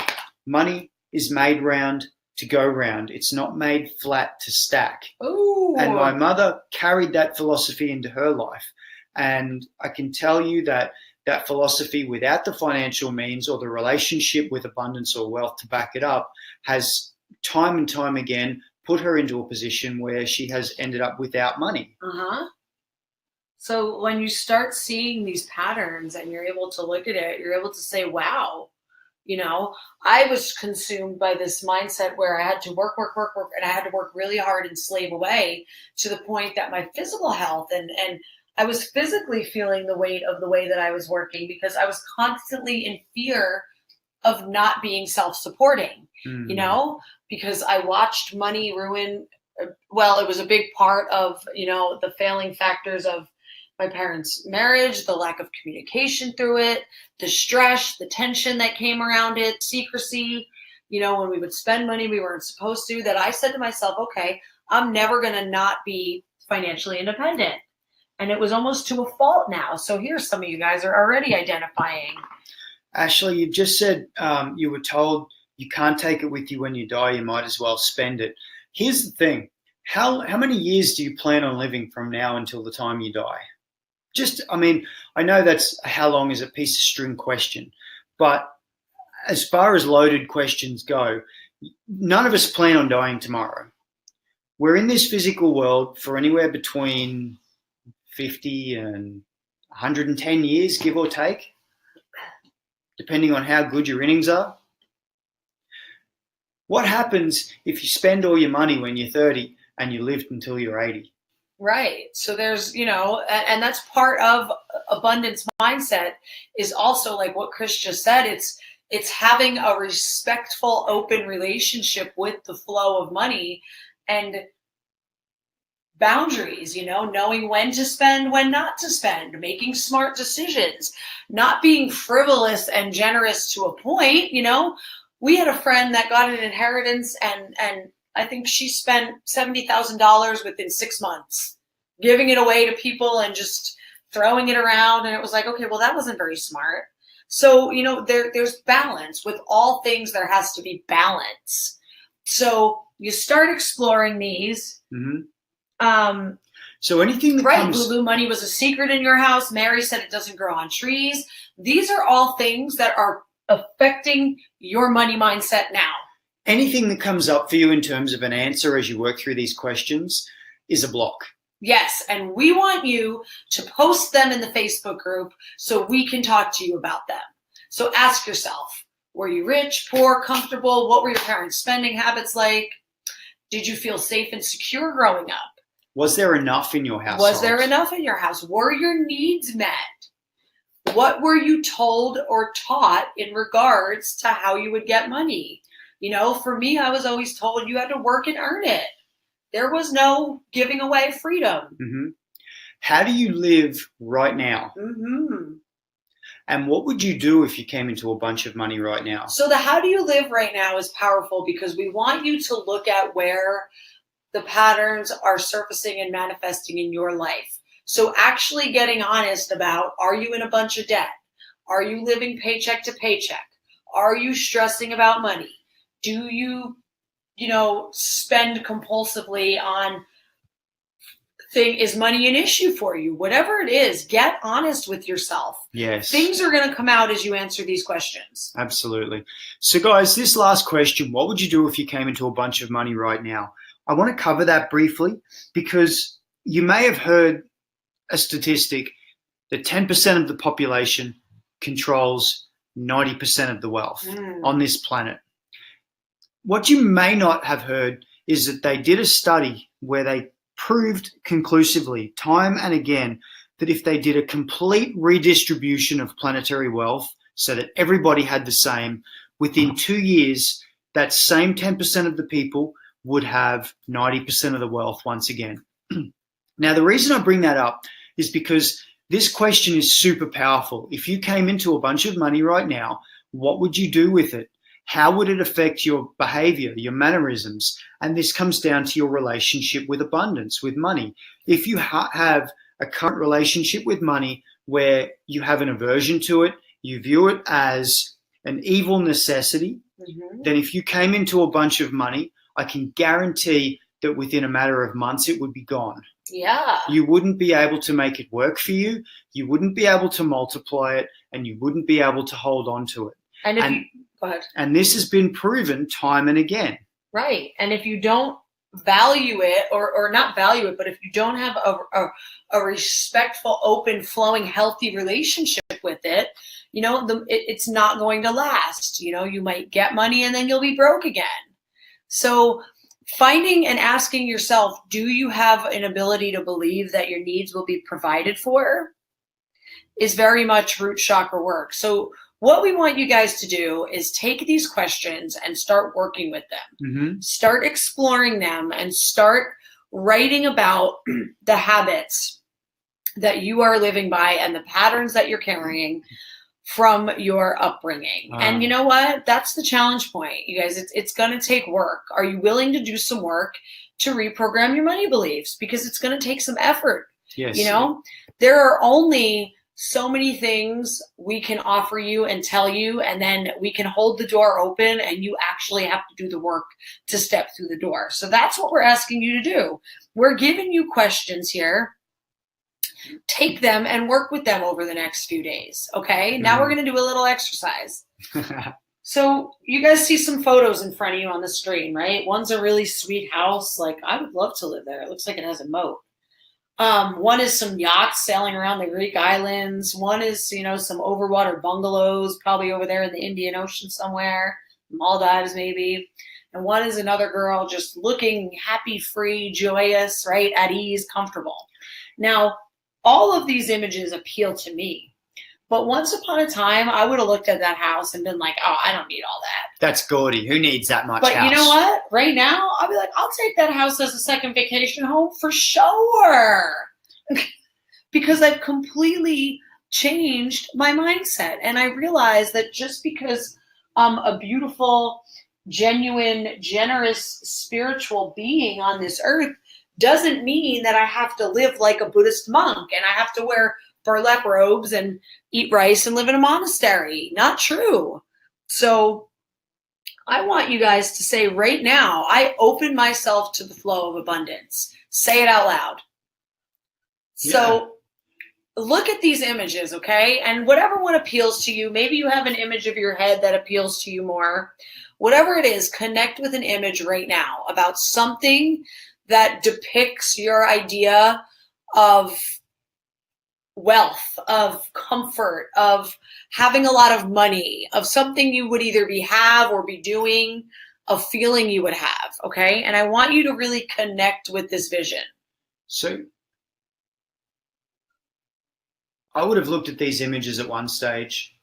money is made round to go round. It's not made flat to stack. Ooh. And my mother carried that philosophy into her life. And I can tell you that that philosophy, without the financial means or the relationship with abundance or wealth to back it up, has time and time again put her into a position where she has ended up without money. So when you start seeing these patterns and you're able to look at it, you're able to say, wow, I was consumed by this mindset where I had to work, and I had to work really hard and slave away to the point that my physical health and I was physically feeling the weight of the way that I was working because I was constantly in fear of not being self-supporting, because I watched money ruin. Well, it was a big part of, the failing factors of my parents' marriage, the lack of communication through it, the stress, the tension that came around it, secrecy, when we would spend money we weren't supposed to, that I said to myself, okay, I'm never going to not be financially independent. And it was almost to a fault now. So here's some of you guys are already identifying. Ashley, you just said you were told you can't take it with you when you die. You might as well spend it. Here's the thing. How many years do you plan on living from now until the time you die? I know that's how long is a piece of string question, but as far as loaded questions go, none of us plan on dying tomorrow. We're in this physical world for anywhere between 50 and 110 years, give or take, depending on how good your innings are. What happens if you spend all your money when you're 30 and you lived until you're 80? Right. So there's, and that's part of abundance mindset is also like what Chris just said. It's having a respectful, open relationship with the flow of money and boundaries, knowing when to spend, when not to spend, making smart decisions, not being frivolous and generous to a point. We had a friend that got an inheritance and I think she spent $70,000 within 6 months, giving it away to people and just throwing it around. And it was like, okay, well, that wasn't very smart. So, there's balance. With all things, there has to be balance. So you start exploring these. Mm-hmm. So anything that right, Blue money was a secret in your house. Mary said it doesn't grow on trees. These are all things that are affecting your money mindset now. Anything that comes up for you in terms of an answer as you work through these questions is a block. Yes, and we want you to post them in the Facebook group so we can talk to you about them. So ask yourself, were you rich, poor, comfortable? What were your parents' spending habits like? Did you feel safe and secure growing up? Was there enough in your house? Was there enough in your house? Were your needs met? What were you told or taught in regards to how you would get money? For me, I was always told you had to work and earn it. There was no giving away freedom. Mm-hmm. How do you live right now? Mm-hmm. And what would you do if you came into a bunch of money right now? So the how do you live right now is powerful because we want you to look at where the patterns are surfacing and manifesting in your life. So actually getting honest about, are you in a bunch of debt? Are you living paycheck to paycheck? Are you stressing about money? Do you, spend compulsively on is money an issue for you? Whatever it is, get honest with yourself. Yes. Things are going to come out as you answer these questions. Absolutely. So guys, this last question, what would you do if you came into a bunch of money right now? I want to cover that briefly because you may have heard a statistic that 10% of the population controls 90% of the wealth on this planet. What you may not have heard is that they did a study where they proved conclusively, time and again, that if they did a complete redistribution of planetary wealth so that everybody had the same, within 2 years, that same 10% of the people would have 90% of the wealth once again. Now, the reason I bring that up is because this question is super powerful. If you came into a bunch of money right now, what would you do with it? How would it affect your behavior, your mannerisms? And this comes down to your relationship with abundance, with money. If you have a current relationship with money where you have an aversion to it, you view it as an evil necessity, then if you came into a bunch of money, I can guarantee that within a matter of months, it would be gone. Yeah. You wouldn't be able to make it work for you. You wouldn't be able to multiply it, and you wouldn't be able to hold on to it. Go ahead. And this has been proven time and again. Right. And if you don't value it or not value it, but if you don't have a respectful, open, flowing, healthy relationship with it, it's not going to last. You might get money and then you'll be broke again. So finding and asking yourself, do you have an ability to believe that your needs will be provided for is very much root chakra work. So what we want you guys to do is take these questions and start working with them. Start exploring them and start writing about the habits that you are living by and the patterns that you're carrying from your upbringing. And you know what? That's the challenge point, you guys. It's going to take work. Are you willing to do some work to reprogram your money beliefs? Because it's going to take some effort. Yes. There are only so many things we can offer you and tell you, and then we can hold the door open and you actually have to do the work to step through the door. So that's what we're asking you to do. We're giving you questions here. Take them and work with them over the next few days. Okay. Now we're going to do a little exercise. So you guys see some photos in front of you on the screen, right? One's a really sweet house. Like, I would love to live there. It looks like it has a moat. One is some yachts sailing around the Greek islands. One is, some overwater bungalows, probably over there in the Indian Ocean somewhere, Maldives maybe. And one is another girl just looking happy, free, joyous, right, at ease, comfortable. Now, all of these images appeal to me. But once upon a time, I would have looked at that house and been like, oh, I don't need all that. That's gaudy. Who needs that much house? But you know what? Right now, I'll be like, I'll take that house as a second vacation home for sure. Because I've completely changed my mindset. And I realize that just because I'm a beautiful, genuine, generous, spiritual being on this earth doesn't mean that I have to live like a Buddhist monk and I have to wear burlap robes and eat rice and live in a monastery. Not true. So I want you guys to say right now, I open myself to the flow of abundance. Say it out loud. So look at these images, okay? And whatever one appeals to you, maybe you have an image of your head that appeals to you more. Whatever it is, connect with an image right now about something that depicts your idea of wealth, of comfort, of having a lot of money, of something you would either have or be doing, a feeling you would have, okay? And I want you to really connect with this vision. So I would have looked at these images at one stage,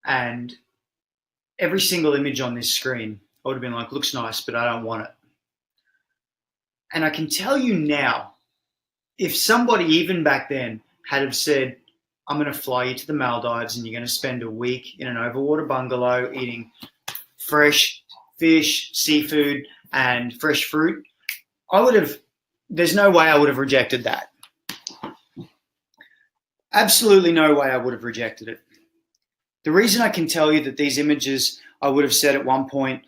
and every single image on this screen, I would have been like, looks nice, but I don't want it. And I can tell you now, if somebody even back then had have said, I'm going to fly you to the Maldives and you're going to spend a week in an overwater bungalow eating fresh fish, seafood, and fresh fruit, there's no way I would have rejected that. Absolutely no way I would have rejected it. The reason I can tell you that these images, I would have said at one point,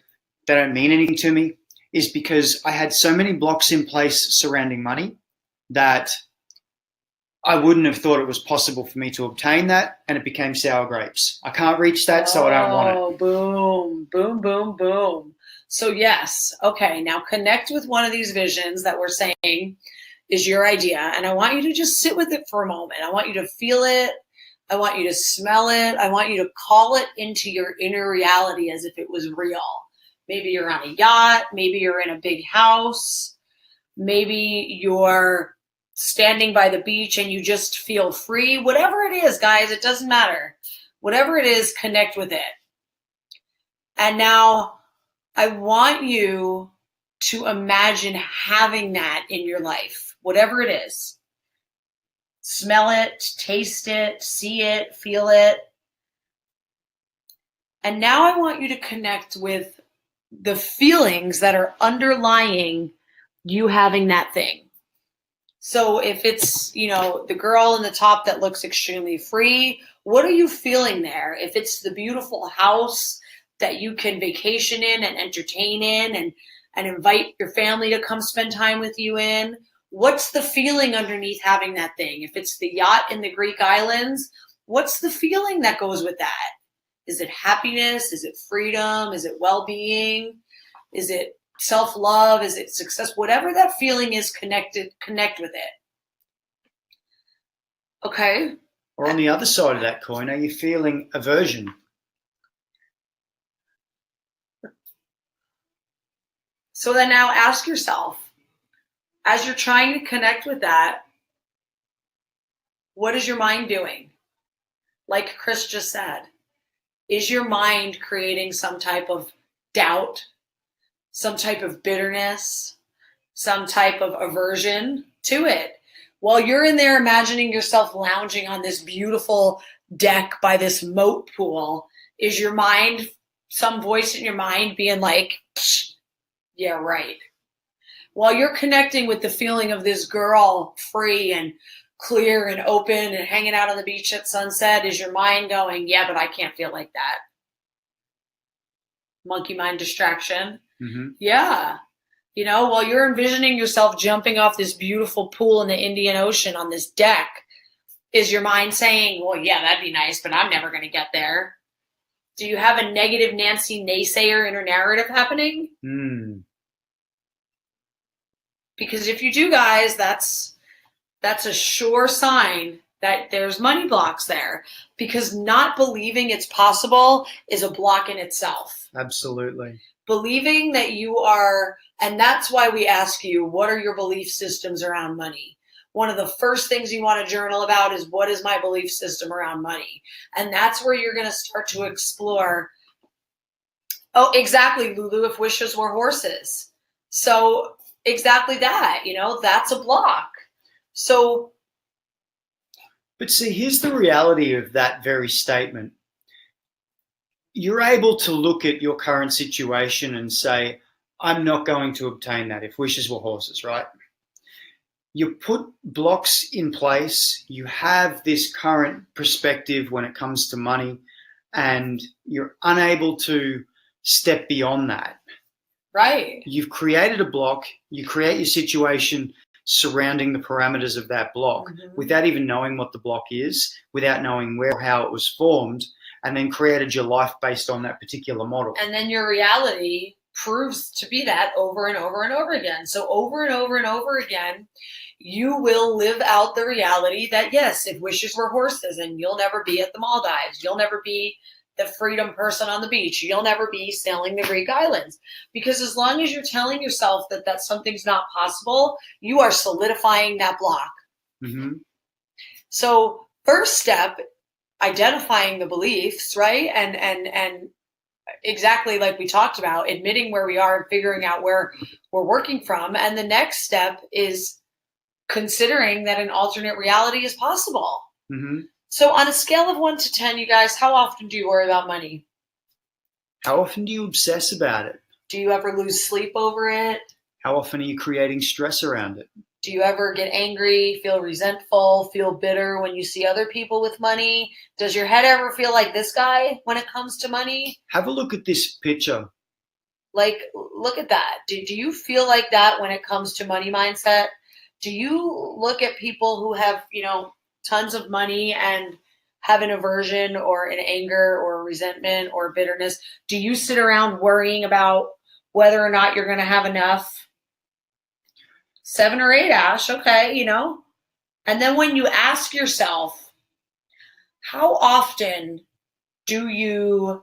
they don't mean anything to me, is because I had so many blocks in place surrounding money that I wouldn't have thought it was possible for me to obtain that, and it became sour grapes. I can't reach that, so I don't want it. Oh, boom, boom, boom, boom. So yes, okay, now connect with one of these visions that we're saying is your idea, and I want you to just sit with it for a moment. I want you to feel it. I want you to smell it. I want you to call it into your inner reality as if it was real. Maybe you're on a yacht. Maybe you're in a big house. Maybe you're standing by the beach and you just feel free. Whatever it is, guys, it doesn't matter. Whatever it is, connect with it. And now I want you to imagine having that in your life, whatever it is. Smell it, taste it, see it, feel it. And now I want you to connect with the feelings that are underlying you having that thing. So if it's, the girl in the top that looks extremely free, what are you feeling there? If it's the beautiful house that you can vacation in and entertain in and invite your family to come spend time with you in, what's the feeling underneath having that thing? If it's the yacht in the Greek islands, what's the feeling that goes with that? Is it happiness? Is it freedom? Is it well-being? Is it self-love? Is it success? Whatever that feeling is, connect with it. Okay. Or on the other side of that coin, are you feeling aversion? So then now ask yourself, as you're trying to connect with that, what is your mind doing? Like Chris just said, is your mind creating some type of doubt, some type of bitterness, some type of aversion to it? While you're in there imagining yourself lounging on this beautiful deck by this moat pool, is your mind, some voice in your mind being like, yeah, right. While you're connecting with the feeling of this girl free and clear and open and hanging out on the beach at sunset, is your mind going, yeah, but I can't feel like that? Monkey mind distraction. Mm-hmm. Yeah. While you're envisioning yourself jumping off this beautiful pool in the Indian Ocean on this deck, is your mind saying, well, yeah, that'd be nice, but I'm never going to get there? Do you have a negative Nancy naysayer inner narrative happening? Because if you do, guys, that's a sure sign that there's money blocks there, because not believing it's possible is a block in itself. Absolutely. Believing that you are, and that's why we ask you, what are your belief systems around money? One of the first things you want to journal about is, what is my belief system around money? And that's where you're going to start to explore, oh, exactly, Lulu, if wishes were horses. So exactly that, that's a block. So. But see, here's the reality of that very statement. You're able to look at your current situation and say, I'm not going to obtain that if wishes were horses, right? you put blocks in place, you have this current perspective when it comes to money, and you're unable to step beyond that. Right. You've created a block, you create your situation surrounding the parameters of that block without even knowing what the block is, without knowing where or how it was formed, and then created your life based on that particular model. And then your reality proves to be that over and over and over again. So over and over and over again, you will live out the reality that, yes, if wishes were horses, and you'll never be at the Maldives, you'll never be the freedom person on the beach, you'll never be sailing the Greek islands. Because as long as you're telling yourself that something's not possible, you are solidifying that block. Mm-hmm. So first step, identifying the beliefs, right? And exactly like we talked about, admitting where we are and figuring out where we're working from. And the next step is considering that an alternate reality is possible. Mm-hmm. So on a scale of 1 to 10, you guys, how often do you worry about money? How often do you obsess about it? Do you ever lose sleep over it? How often are you creating stress around it? Do you ever get angry, feel resentful, feel bitter when you see other people with money? Does your head ever feel like this guy when it comes to money? Have a look at this picture. Like, look at that. Do you feel like that when it comes to money mindset? Do you look at people who have, tons of money and have an aversion or an anger or resentment or bitterness? Do you sit around worrying about whether or not you're going to have enough? 7 or 8, Ash, okay, And then when you ask yourself, how often do you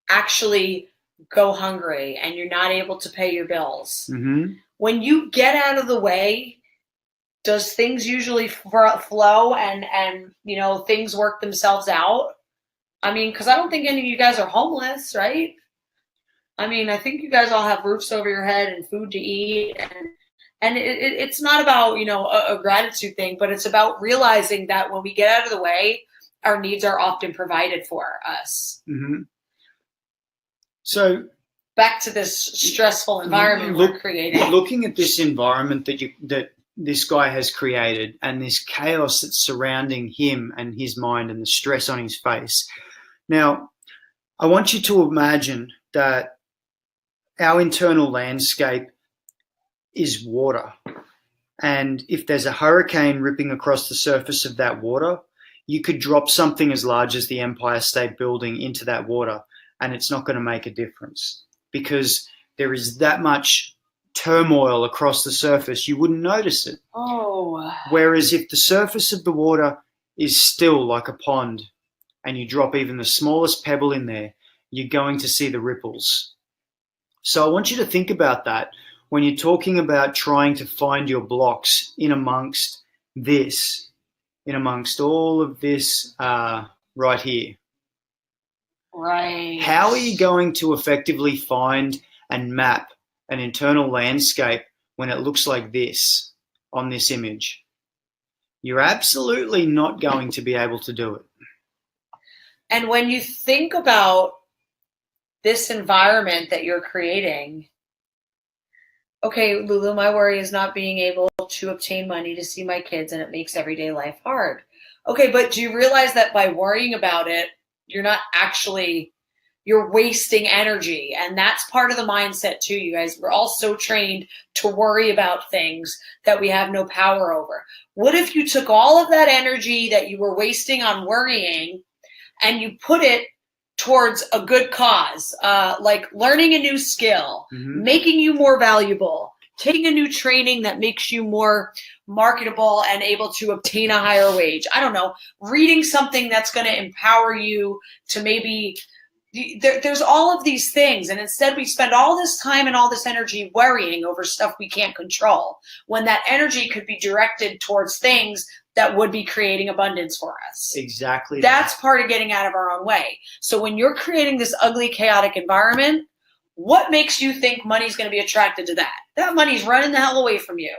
actually go hungry and you're not able to pay your bills? Mm-hmm. When you get out of the way, does things usually flow and things work themselves out? I mean, because I don't think any of you guys are homeless, right? I mean, I think you guys all have roofs over your head and food to eat, and it's not about a gratitude thing, but it's about realizing that when we get out of the way, our needs are often provided for us. Mm-hmm. So back to this stressful environment we're creating. Looking at this environment that this guy has created and this chaos that's surrounding him and his mind and the stress on his face. Now, I want you to imagine that our internal landscape is water. And if there's a hurricane ripping across the surface of that water, you could drop something as large as the Empire State Building into that water, and it's not going to make a difference because there is that much turmoil across the surface, you wouldn't notice it. Oh. Whereas if the surface of the water is still like a pond and you drop even the smallest pebble in there, you're going to see the ripples. So I want you to think about that when you're talking about trying to find your blocks in amongst all of this right here. Right. How are you going to effectively find and map an internal landscape when it looks like this on this image? You're absolutely not going to be able to do it. And when you think about this environment that you're creating, okay, Lulu, my worry is not being able to obtain money to see my kids, and it makes everyday life hard. Okay, but do you realize that by worrying about it, you're wasting energy? And that's part of the mindset too, you guys. We're all so trained to worry about things that we have no power over. What if you took all of that energy that you were wasting on worrying and you put it towards a good cause, like learning a new skill, making you more valuable, taking a new training that makes you more marketable and able to obtain a higher wage. I don't know, reading something that's going to empower you to maybe, there's all of these things. And instead we spend all this time and all this energy worrying over stuff we can't control, when that energy could be directed towards things that would be creating abundance for us. Exactly. That's part of getting out of our own way. So when you're creating this ugly, chaotic environment, what makes you think money's going to be attracted to that? That money's running the hell away from you.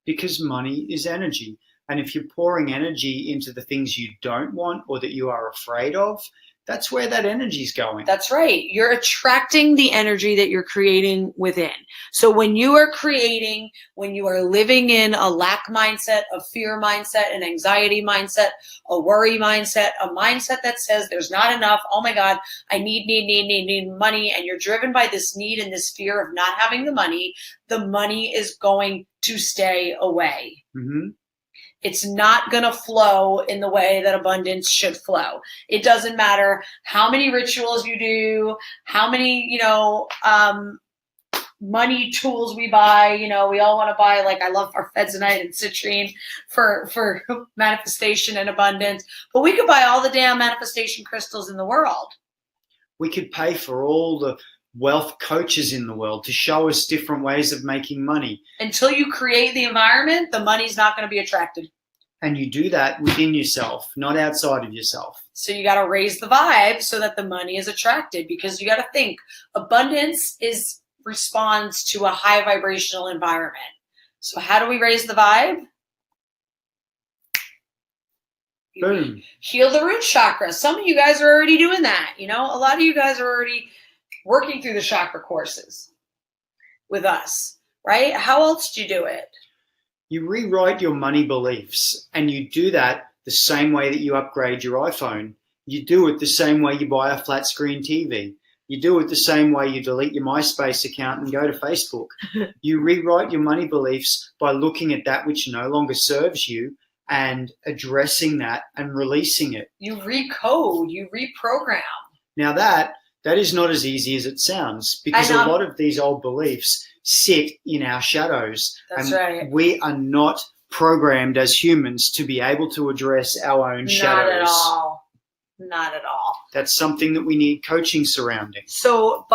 Because money is energy. And if you're pouring energy into the things you don't want or that you are afraid of, that's where that energy's going. That's right. You're attracting the energy that you're creating within. So when you are creating, when you are living in a lack mindset, a fear mindset, an anxiety mindset, a worry mindset, a mindset that says there's not enough, oh my God, I need money, and you're driven by this need and this fear of not having the money is going to stay away. Mm-hmm. It's not going to flow in the way that abundance should flow. It doesn't matter how many rituals you do, how many, money tools we buy. We all want to buy, like, I love our Fedzonite and citrine for manifestation and abundance, but we could buy all the damn manifestation crystals in the world. We could pay for all the wealth coaches in the world to show us different ways of making money. Until you create the environment, the money's not going to be attracted. And you do that within yourself, not outside of yourself. So you got to raise the vibe so that the money is attracted, because you got to think abundance responds to a high vibrational environment. So how do we raise the vibe? Boom. Heal the root chakra. Some of you guys are already doing that. A lot of you guys are already working through the chakra courses with us, right? How else do you do it? You rewrite your money beliefs, and you do that the same way that you upgrade your iPhone. You do it the same way you buy a flat screen TV. You do it the same way you delete your MySpace account and go to Facebook. You rewrite your money beliefs by looking at that which no longer serves you and addressing that and releasing it. You recode, you reprogram. Now that is not as easy as it sounds, because a lot of these old beliefs sit in our shadows. That's right. We are not programmed as humans to be able to address our own shadows. Not at all. Not at all. That's something that we need coaching surrounding. So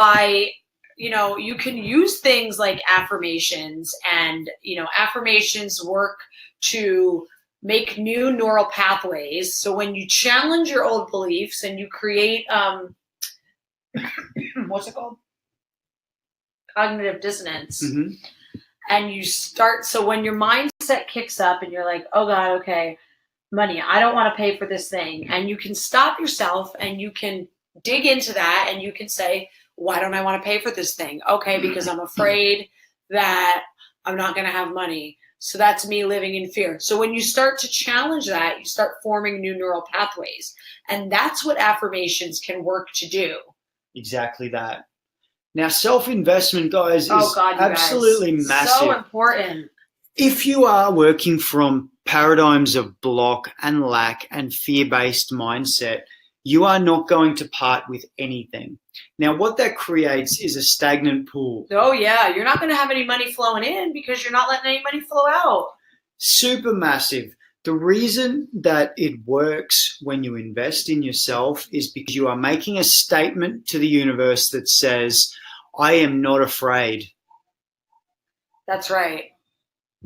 you can use things like affirmations, and, affirmations work to make new neural pathways. So when you challenge your old beliefs and you create, what's it called? Cognitive dissonance. Mm-hmm. And you start, so when your mindset kicks up and you're like, oh God, okay, money, I don't want to pay for this thing. And you can stop yourself and you can dig into that and you can say, why don't I want to pay for this thing? Okay, because I'm afraid that I'm not going to have money. So that's me living in fear. So when you start to challenge that, you start forming new neural pathways. And that's what affirmations can work to do. Exactly that. Now, self-investment, guys, is absolutely massive. So important. If you are working from paradigms of block and lack and fear-based mindset, you are not going to part with anything. Now, what that creates is a stagnant pool. Oh, yeah. You're not going to have any money flowing in because you're not letting any money flow out. Super massive. The reason that it works when you invest in yourself is because you are making a statement to the universe that says, I am not afraid. That's right.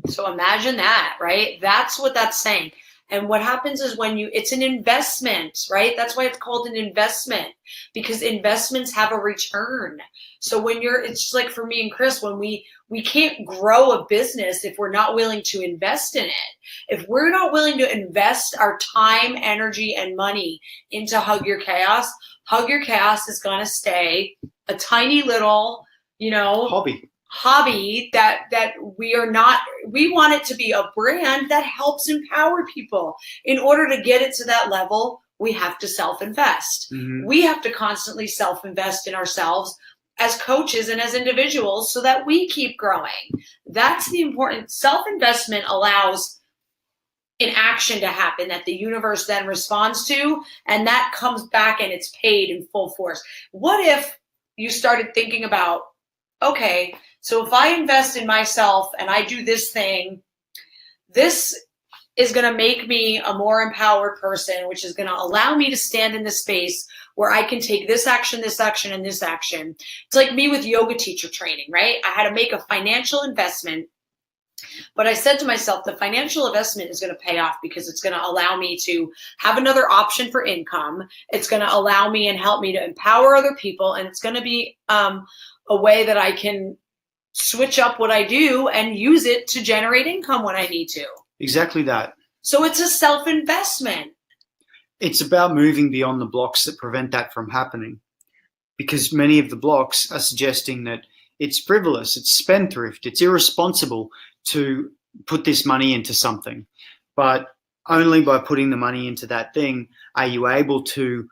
So imagine that, right? That's what that's saying. And what happens is it's an investment, right? That's why it's called an investment, because investments have a return. So it's just like for me and Chris, when we can't grow a business if we're not willing to invest in it. If we're not willing to invest our time, energy, and money into Hug Your Chaos is going to stay a tiny little, hobby that we want it to be a brand that helps empower people. In order to get it to that level, we have to self-invest. Mm-hmm. We have to constantly self-invest in ourselves as coaches and as individuals so that we keep growing. That's the important. Self-investment allows an action to happen that the universe then responds to, and that comes back and it's paid in full force. What if you started thinking about, okay, so if I invest in myself and I do this thing, this is going to make me a more empowered person, which is going to allow me to stand in the space where I can take this action, and this action. It's like me with yoga teacher training, right? I had to make a financial investment, but I said to myself, the financial investment is going to pay off because it's going to allow me to have another option for income. It's going to allow me and help me to empower other people. And it's going to be a way that I can switch up what I do and use it to generate income when I need to. Exactly that. So it's a self-investment. it's about moving beyond the blocks that prevent that from happening, because many of the blocks are suggesting that it's frivolous, it's spendthrift, it's irresponsible to put this money into something. But only by putting the money into that thing are you able to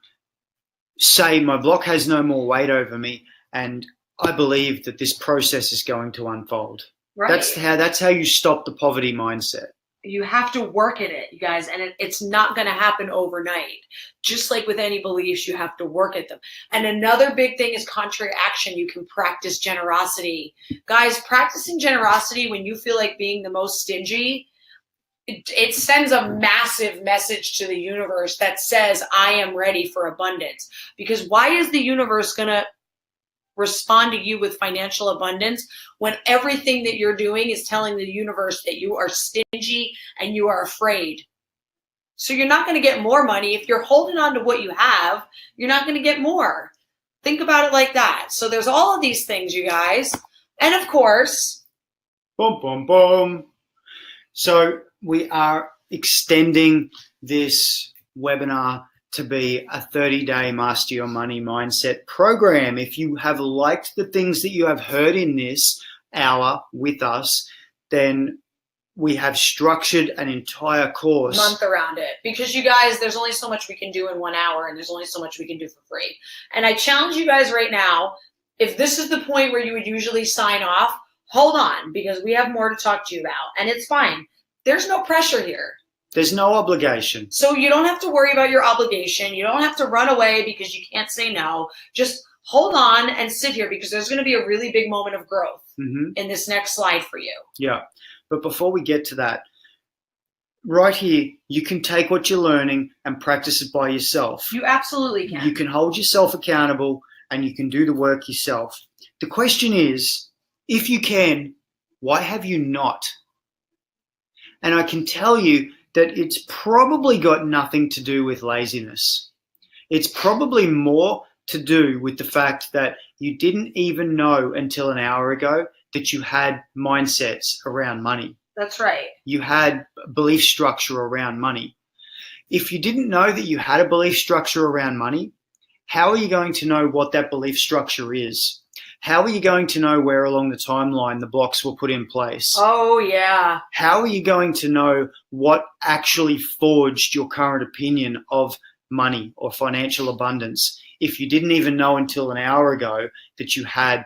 say, my block has no more weight over me, and I believe that this process is going to unfold. Right. That's how you stop the poverty mindset. You have to work at it, you guys, and it's not going to happen overnight. Just like with any beliefs, you have to work at them. And another big thing is contrary action. You can practice generosity. Guys, practicing generosity when you feel like being the most stingy, it sends a massive message to the universe that says, I am ready for abundance. Because why is the universe going to respond to you with financial abundance when everything that you're doing is telling the universe that you are stingy and you are afraid? So you're not going to get more money. If you're holding on to what you have, you're not going to get more. Think about it like that. So there's all of these things, you guys. And of course, boom, boom, boom. So we are extending this webinar to be a 30-day Master Your Money Mindset program. If you have liked the things that you have heard in this hour with us, then we have structured an entire course. Month around it. Because you guys, there's only so much we can do in 1 hour, and there's only so much we can do for free. And I challenge you guys right now, if this is the point where you would usually sign off, hold on, because we have more to talk to you about. And it's fine. There's no pressure here. There's no obligation. So you don't have to worry about your obligation. You don't have to run away because you can't say no. Just hold on and sit here, because there's going to be a really big moment of growth in this next slide for you. Yeah. But before we get to that, right here, you can take what you're learning and practice it by yourself. You absolutely can. You can hold yourself accountable and you can do the work yourself. The question is, if you can, why have you not? And I can tell you that it's probably got nothing to do with laziness. It's probably more to do with the fact that you didn't even know until an hour ago that you had mindsets around money. That's right. You had belief structure around money. If you didn't know that you had a belief structure around money, how are you going to know what that belief structure is? How are you going to know where along the timeline the blocks were put in place? Oh, yeah. How are you going to know what actually forged your current opinion of money or financial abundance if you didn't even know until an hour ago that you had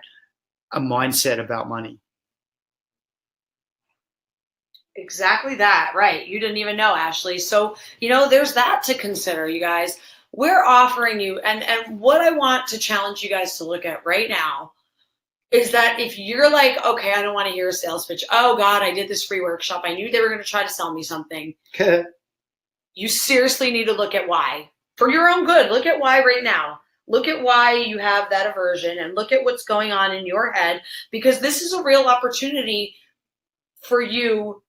a mindset about money? Exactly that. Right. You didn't even know, Ashley. So, there's that to consider, you guys. We're offering you, and what I want to challenge you guys to look at right now is that if you're like, okay, I don't want to hear a sales pitch. Oh God, I did this free workshop. I knew they were going to try to sell me something. You seriously need to look at why. For your own good, look at why right now. Look at why you have that aversion and look at what's going on in your head, because this is a real opportunity for you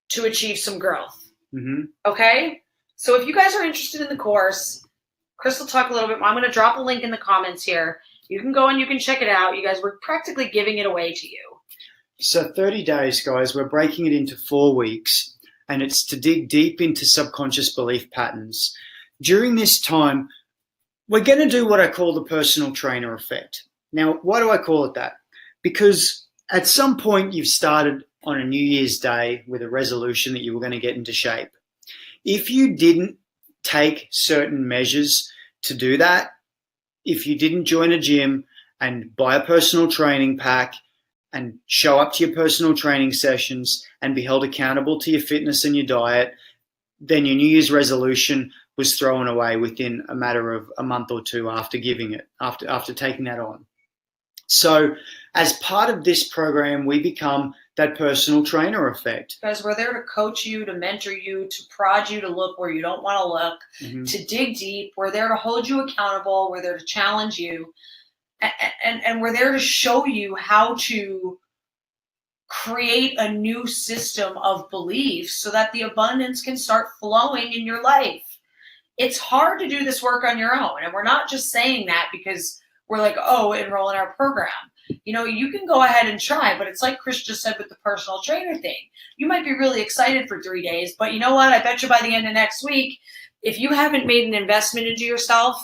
to achieve some growth. Okay? So if you guys are interested in the course, Chris will talk a little bit more. I'm going to drop a link in the comments here. You can go and you can check it out. You guys, we're practically giving it away to you. So 30 days, guys, we're breaking it into 4 weeks, and it's to dig deep into subconscious belief patterns. During this time, we're going to do what I call the personal trainer effect. Now, why do I call it that? Because at some point you've started on a New Year's Day with a resolution that you were going to get into shape. If you didn't take certain measures to do that, if you didn't join a gym and buy a personal training pack and show up to your personal training sessions and be held accountable to your fitness and your diet, then your New Year's resolution was thrown away within a matter of a month or two after taking that on. So as part of this program, we become that personal trainer effect. Guys, we're there to coach you, to mentor you, to prod you to look where you don't want to look, to dig deep. We're there to hold you accountable. We're there to challenge you. And we're there to show you how to create a new system of beliefs so that the abundance can start flowing in your life. It's hard to do this work on your own. And we're not just saying that because we're like, oh, enroll in our program. You can go ahead and try, but it's like Chris just said with the personal trainer thing. You might be really excited for 3 days, but you know what? I bet you by the end of next week, if you haven't made an investment into yourself,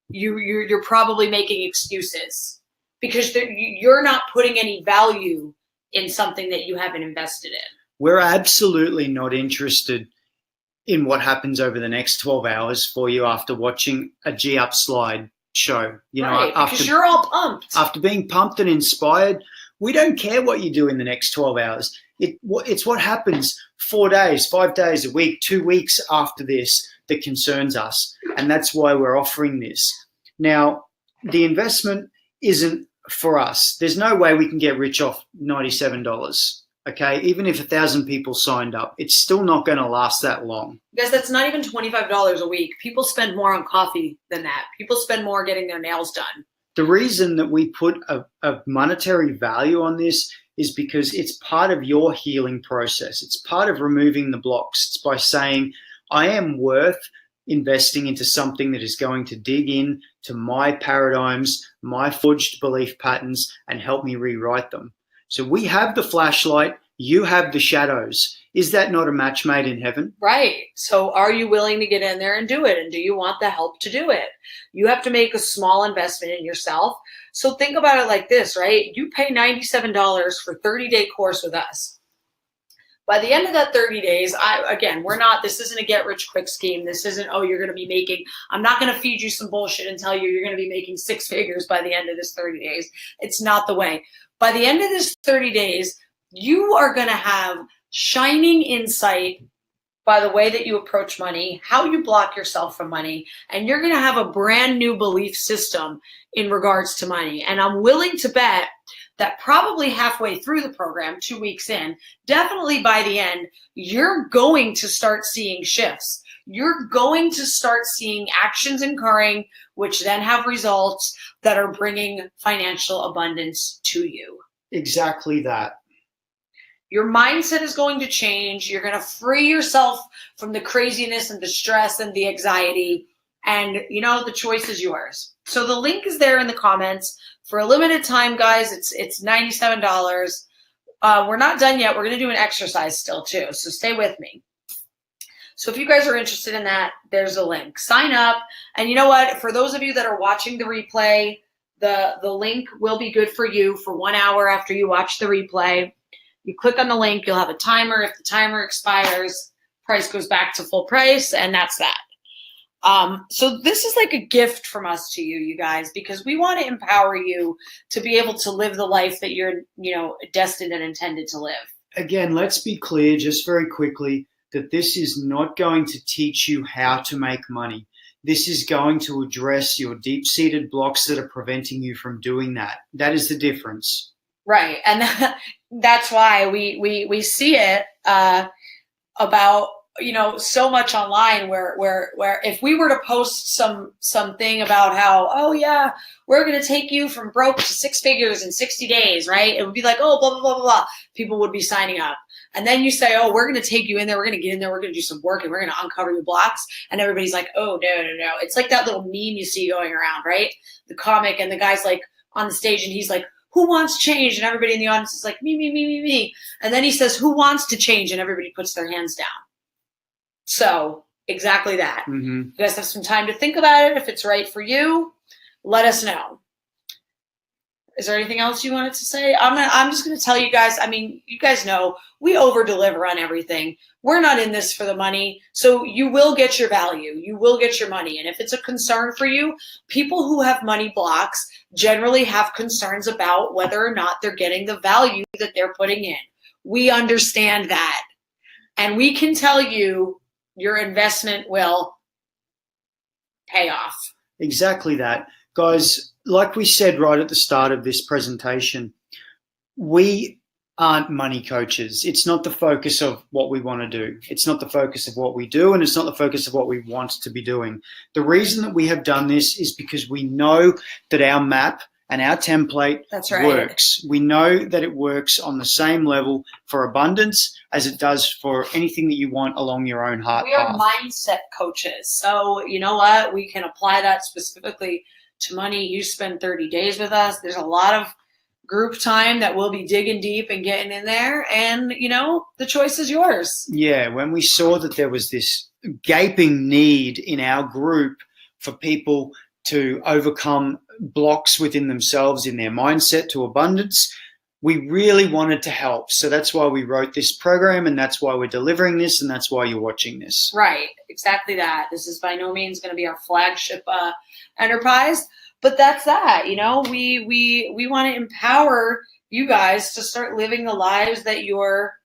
you're probably making excuses because you're not putting any value in something that you haven't invested in. We're absolutely not interested in what happens over the next 12 hours for you after watching a G Up slide show. You know, right, because you're all pumped. After being pumped and inspired, we don't care what you do in the next 12 hours. It's what happens 4 days, 5 days, a week, 2 weeks after this that concerns us. And that's why we're offering this. Now, the investment isn't for us. There's no way we can get rich off $97. Okay, even if 1,000 people signed up, it's still not going to last that long. Because that's not even $25 a week. People spend more on coffee than that. People spend more getting their nails done. The reason that we put a monetary value on this is because it's part of your healing process. It's part of removing the blocks. It's by saying, I am worth investing into something that is going to dig in to my paradigms, my forged belief patterns, and help me rewrite them. So we have the flashlight, you have the shadows. Is that not a match made in heaven? Right. So are you willing to get in there and do it? And do you want the help to do it? You have to make a small investment in yourself. So think about it like this, right? You pay $97 for a 30-day course with us. By the end of that 30 days, this isn't a get rich quick scheme. This isn't, you're going to be making, I'm not going to feed you some bullshit and tell you you're going to be making 6 figures by the end of this 30 days. It's not the way. By the end of this 30 days, you are going to have shining insight by the way that you approach money, how you block yourself from money, and you're going to have a brand new belief system in regards to money. And I'm willing to bet that probably halfway through the program, 2 weeks in, definitely by the end, you're going to start seeing shifts. You're going to start seeing actions occurring, which then have results that are bringing financial abundance to you. Exactly that. Your mindset is going to change. You're going to free yourself from the craziness and the stress and the anxiety. And, the choice is yours. So the link is there in the comments. For a limited time, guys, it's $97. We're not done yet. We're going to do an exercise still, too. So stay with me. So if you guys are interested in that, there's a link. Sign up. And you know what? For those of you that are watching the replay, the link will be good for you for 1 hour after you watch the replay. You click on the link, you'll have a timer. If the timer expires, price goes back to full price, and that's that. So this is like a gift from us to you, you guys, because we want to empower you to be able to live the life that you're, destined and intended to live. Again, let's be clear just very quickly that this is not going to teach you how to make money. This is going to address your deep-seated blocks that are preventing you from doing that. That is the difference. Right. And that's why we see it about, so much online where if we were to post something about how, we're going to take you from broke to 6 figures in 60 days, right? It would be like, blah, blah, blah, blah, blah. People would be signing up. And then you say, we're going to take you in there. We're going to get in there. We're going to do some work and we're going to uncover your blocks. And everybody's like, oh, no. It's like that little meme you see going around, right? The comic, and the guy's like on the stage and he's like, who wants change? And everybody in the audience is like, me. And then he says, who wants to change? And everybody puts their hands down. So exactly that. Mm-hmm. You guys have some time to think about it. If it's right for you, let us know. Is there anything else you wanted to say? I'm just going to tell you guys, you guys know we over deliver on everything. We're not in this for the money. So you will get your value. You will get your money. And if it's a concern for you, people who have money blocks generally have concerns about whether or not they're getting the value that they're putting in. We understand that. And we can tell you your investment will pay off. Exactly that. Guys, like we said right at the start of this presentation, we aren't money coaches. It's not the focus of what we want to do. It's not the focus of what we do, and it's not the focus of what we want to be doing. The reason that we have done this is because we know that our map and our template works. We know that it works on the same level for abundance as it does for anything that you want along your own heart path. We are mindset coaches. So you know what? We can apply that specifically to money. You spend 30 days with us. There's a lot of group time that we'll be digging deep and getting in there. And, the choice is yours. Yeah. When we saw that there was this gaping need in our group for people to overcome blocks within themselves in their mindset to abundance. We really wanted to help. So that's why we wrote this program, and that's why we're delivering this, and that's why you're watching this. Right, exactly that. This is by no means going to be our flagship enterprise, but that's that. You know, we want to empower you guys to start living the lives that you're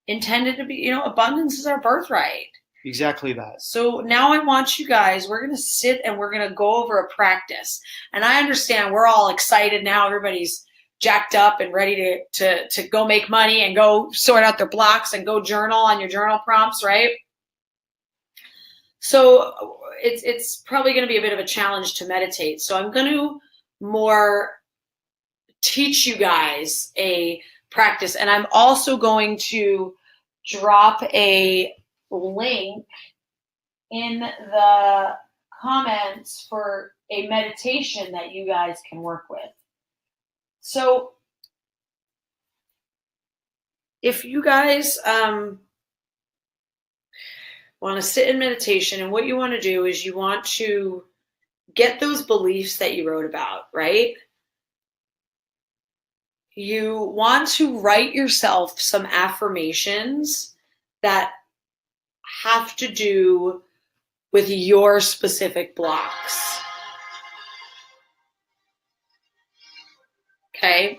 intended to be. You know, abundance is our birthright. Exactly that. So now I want you guys, we're going to sit and we're going to go over a practice. And I understand we're all excited now. Everybody's jacked up and ready to go make money and go sort out their blocks and go journal on your journal prompts, right? So it's probably going to be a bit of a challenge to meditate. So I'm going to more teach you guys a practice. And I'm also going to drop a link in the comments for a meditation that you guys can work with. So if you guys want to sit in meditation, and what you want to do is you want to get those beliefs that you wrote about, right? You want to write yourself some affirmations that have to do with your specific blocks. Okay?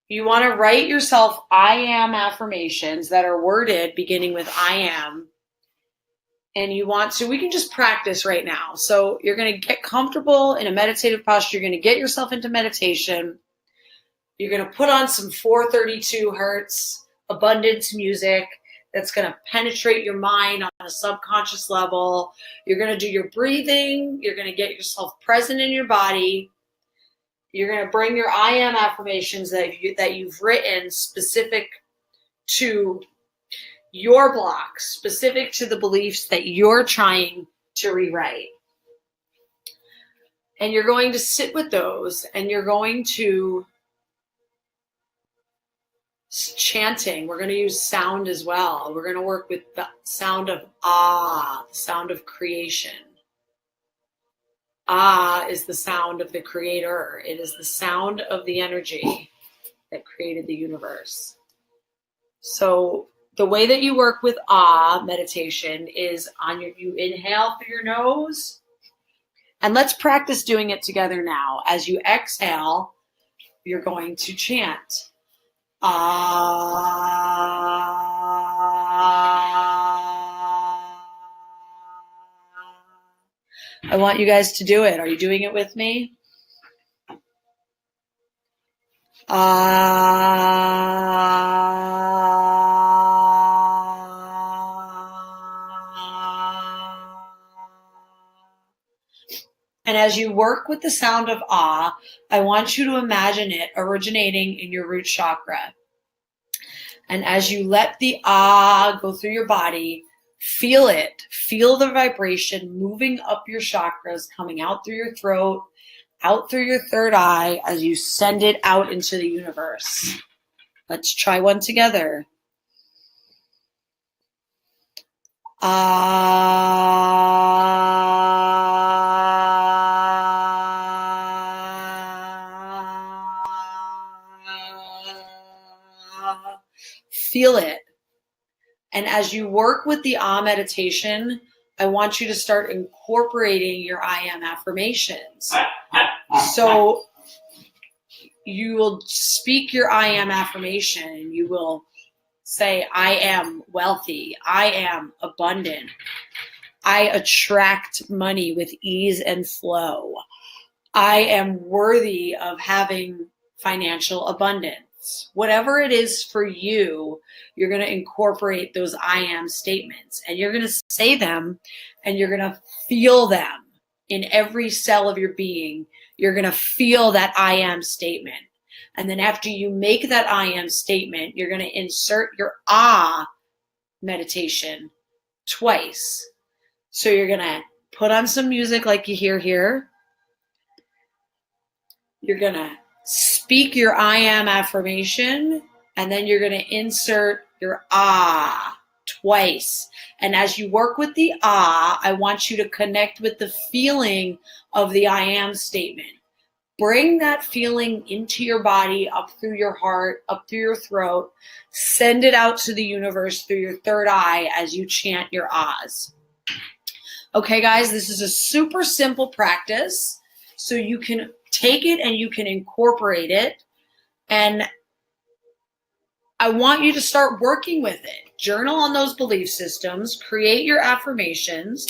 You want to write yourself I am affirmations that are worded beginning with I am. And you want to, we can just practice right now. So you're going to get comfortable in a meditative posture. You're going to get yourself into meditation. You're going to put on some 432 hertz abundance music that's going to penetrate your mind on a subconscious level. You're going to do your breathing. You're going to get yourself present in your body. You're going to bring your I am affirmations that you've written specific to your blocks, specific to the beliefs that you're trying to rewrite. And you're going to sit with those, and you're going to chanting. We're going to use sound as well. We're going to work with the sound of Ah, the sound of creation. Ah is the sound of the creator. It is the sound of the energy that created the universe. So the way that you work with Ah meditation is you inhale through your nose, and let's practice doing it together now. As you exhale, you're going to chant Ah. I want you guys to do it. Are you doing it with me? And as you work with the sound of Ah, I want you to imagine it originating in your root chakra. And as you let the Ah go through your body, feel it. Feel the vibration moving up your chakras, coming out through your throat, out through your third eye as you send it out into the universe. Let's try one together. Feel it. And as you work with the Ah meditation, I want you to start incorporating your I am affirmations. So you will speak your I am affirmation, and you will say, I am wealthy. I am abundant. I attract money with ease and flow. I am worthy of having financial abundance. Whatever it is for you, you're going to incorporate those I am statements, and you're going to say them, and you're going to feel them in every cell of your being. You're going to feel that I am statement. And then after you make that I am statement, you're going to insert your Ah meditation twice. So you're going to put on some music like you hear here. You're going to speak your I am affirmation, and then you're going to insert your Ah twice. And as you work with the ah, I want you to connect with the feeling of the I am statement. Bring that feeling into your body, up through your heart, up through your throat. Send it out to the universe through your third eye as you chant your ahs. Okay, guys, this is a super simple practice. So you can take it and you can incorporate it. And I want you to start working with it. Journal on those belief systems, create your affirmations,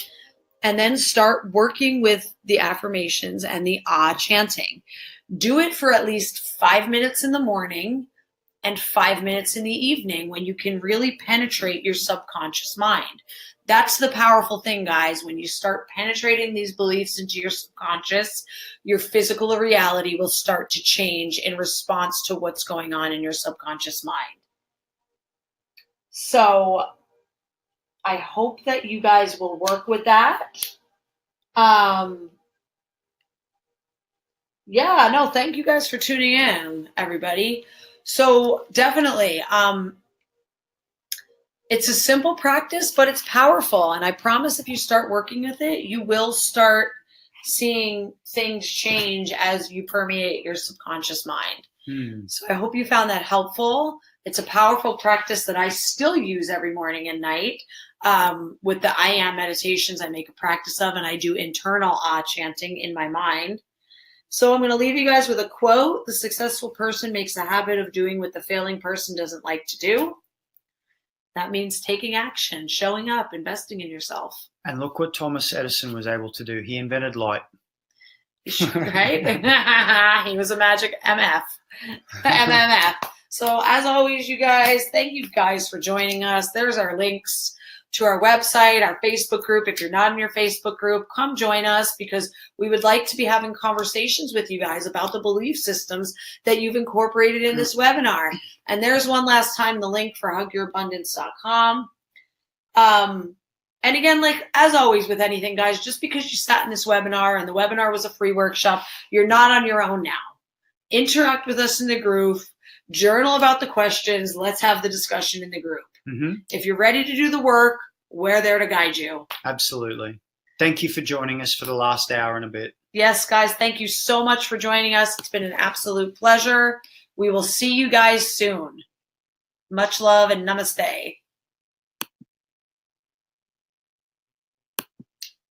and then start working with the affirmations and the ah chanting. Do it for at least 5 minutes in the morning and 5 minutes in the evening when you can really penetrate your subconscious mind. That's the powerful thing, guys. When you start penetrating these beliefs into your subconscious, your physical reality will start to change in response to what's going on in your subconscious mind. So I hope that you guys will work with that. Yeah, no, thank you guys for tuning in, everybody. So definitely, it's a simple practice, but it's powerful. And I promise if you start working with it, you will start seeing things change as you permeate your subconscious mind. So I hope you found that helpful. It's a powerful practice that I still use every morning and night. With the I am meditations, I make a practice of, and I do internal ah chanting in my mind. So I'm going to leave you guys with a quote. The successful person makes a habit of doing what the failing person doesn't like to do. That means taking action, showing up, investing in yourself. And look what Thomas Edison was able to do. He invented light. Right? He was a magic MF. MMF. So as always, you guys, thank you guys for joining us. There's our links to our website, our Facebook group. If you're not in your Facebook group, come join us because we would like to be having conversations with you guys about the belief systems that you've incorporated in this webinar. And there's one last time, the link for hugyourabundance.com. And again, like as always with anything, guys, just because you sat in this webinar and the webinar was a free workshop, you're not on your own now. Interact with us in the group. Journal about the questions. Let's have the discussion in the group. If you're ready to do the work, we're there to guide you. Absolutely. Thank you for joining us for the last hour and a bit. Yes, guys, thank you so much for joining us. It's been an absolute pleasure. We will see you guys soon. Much love and namaste.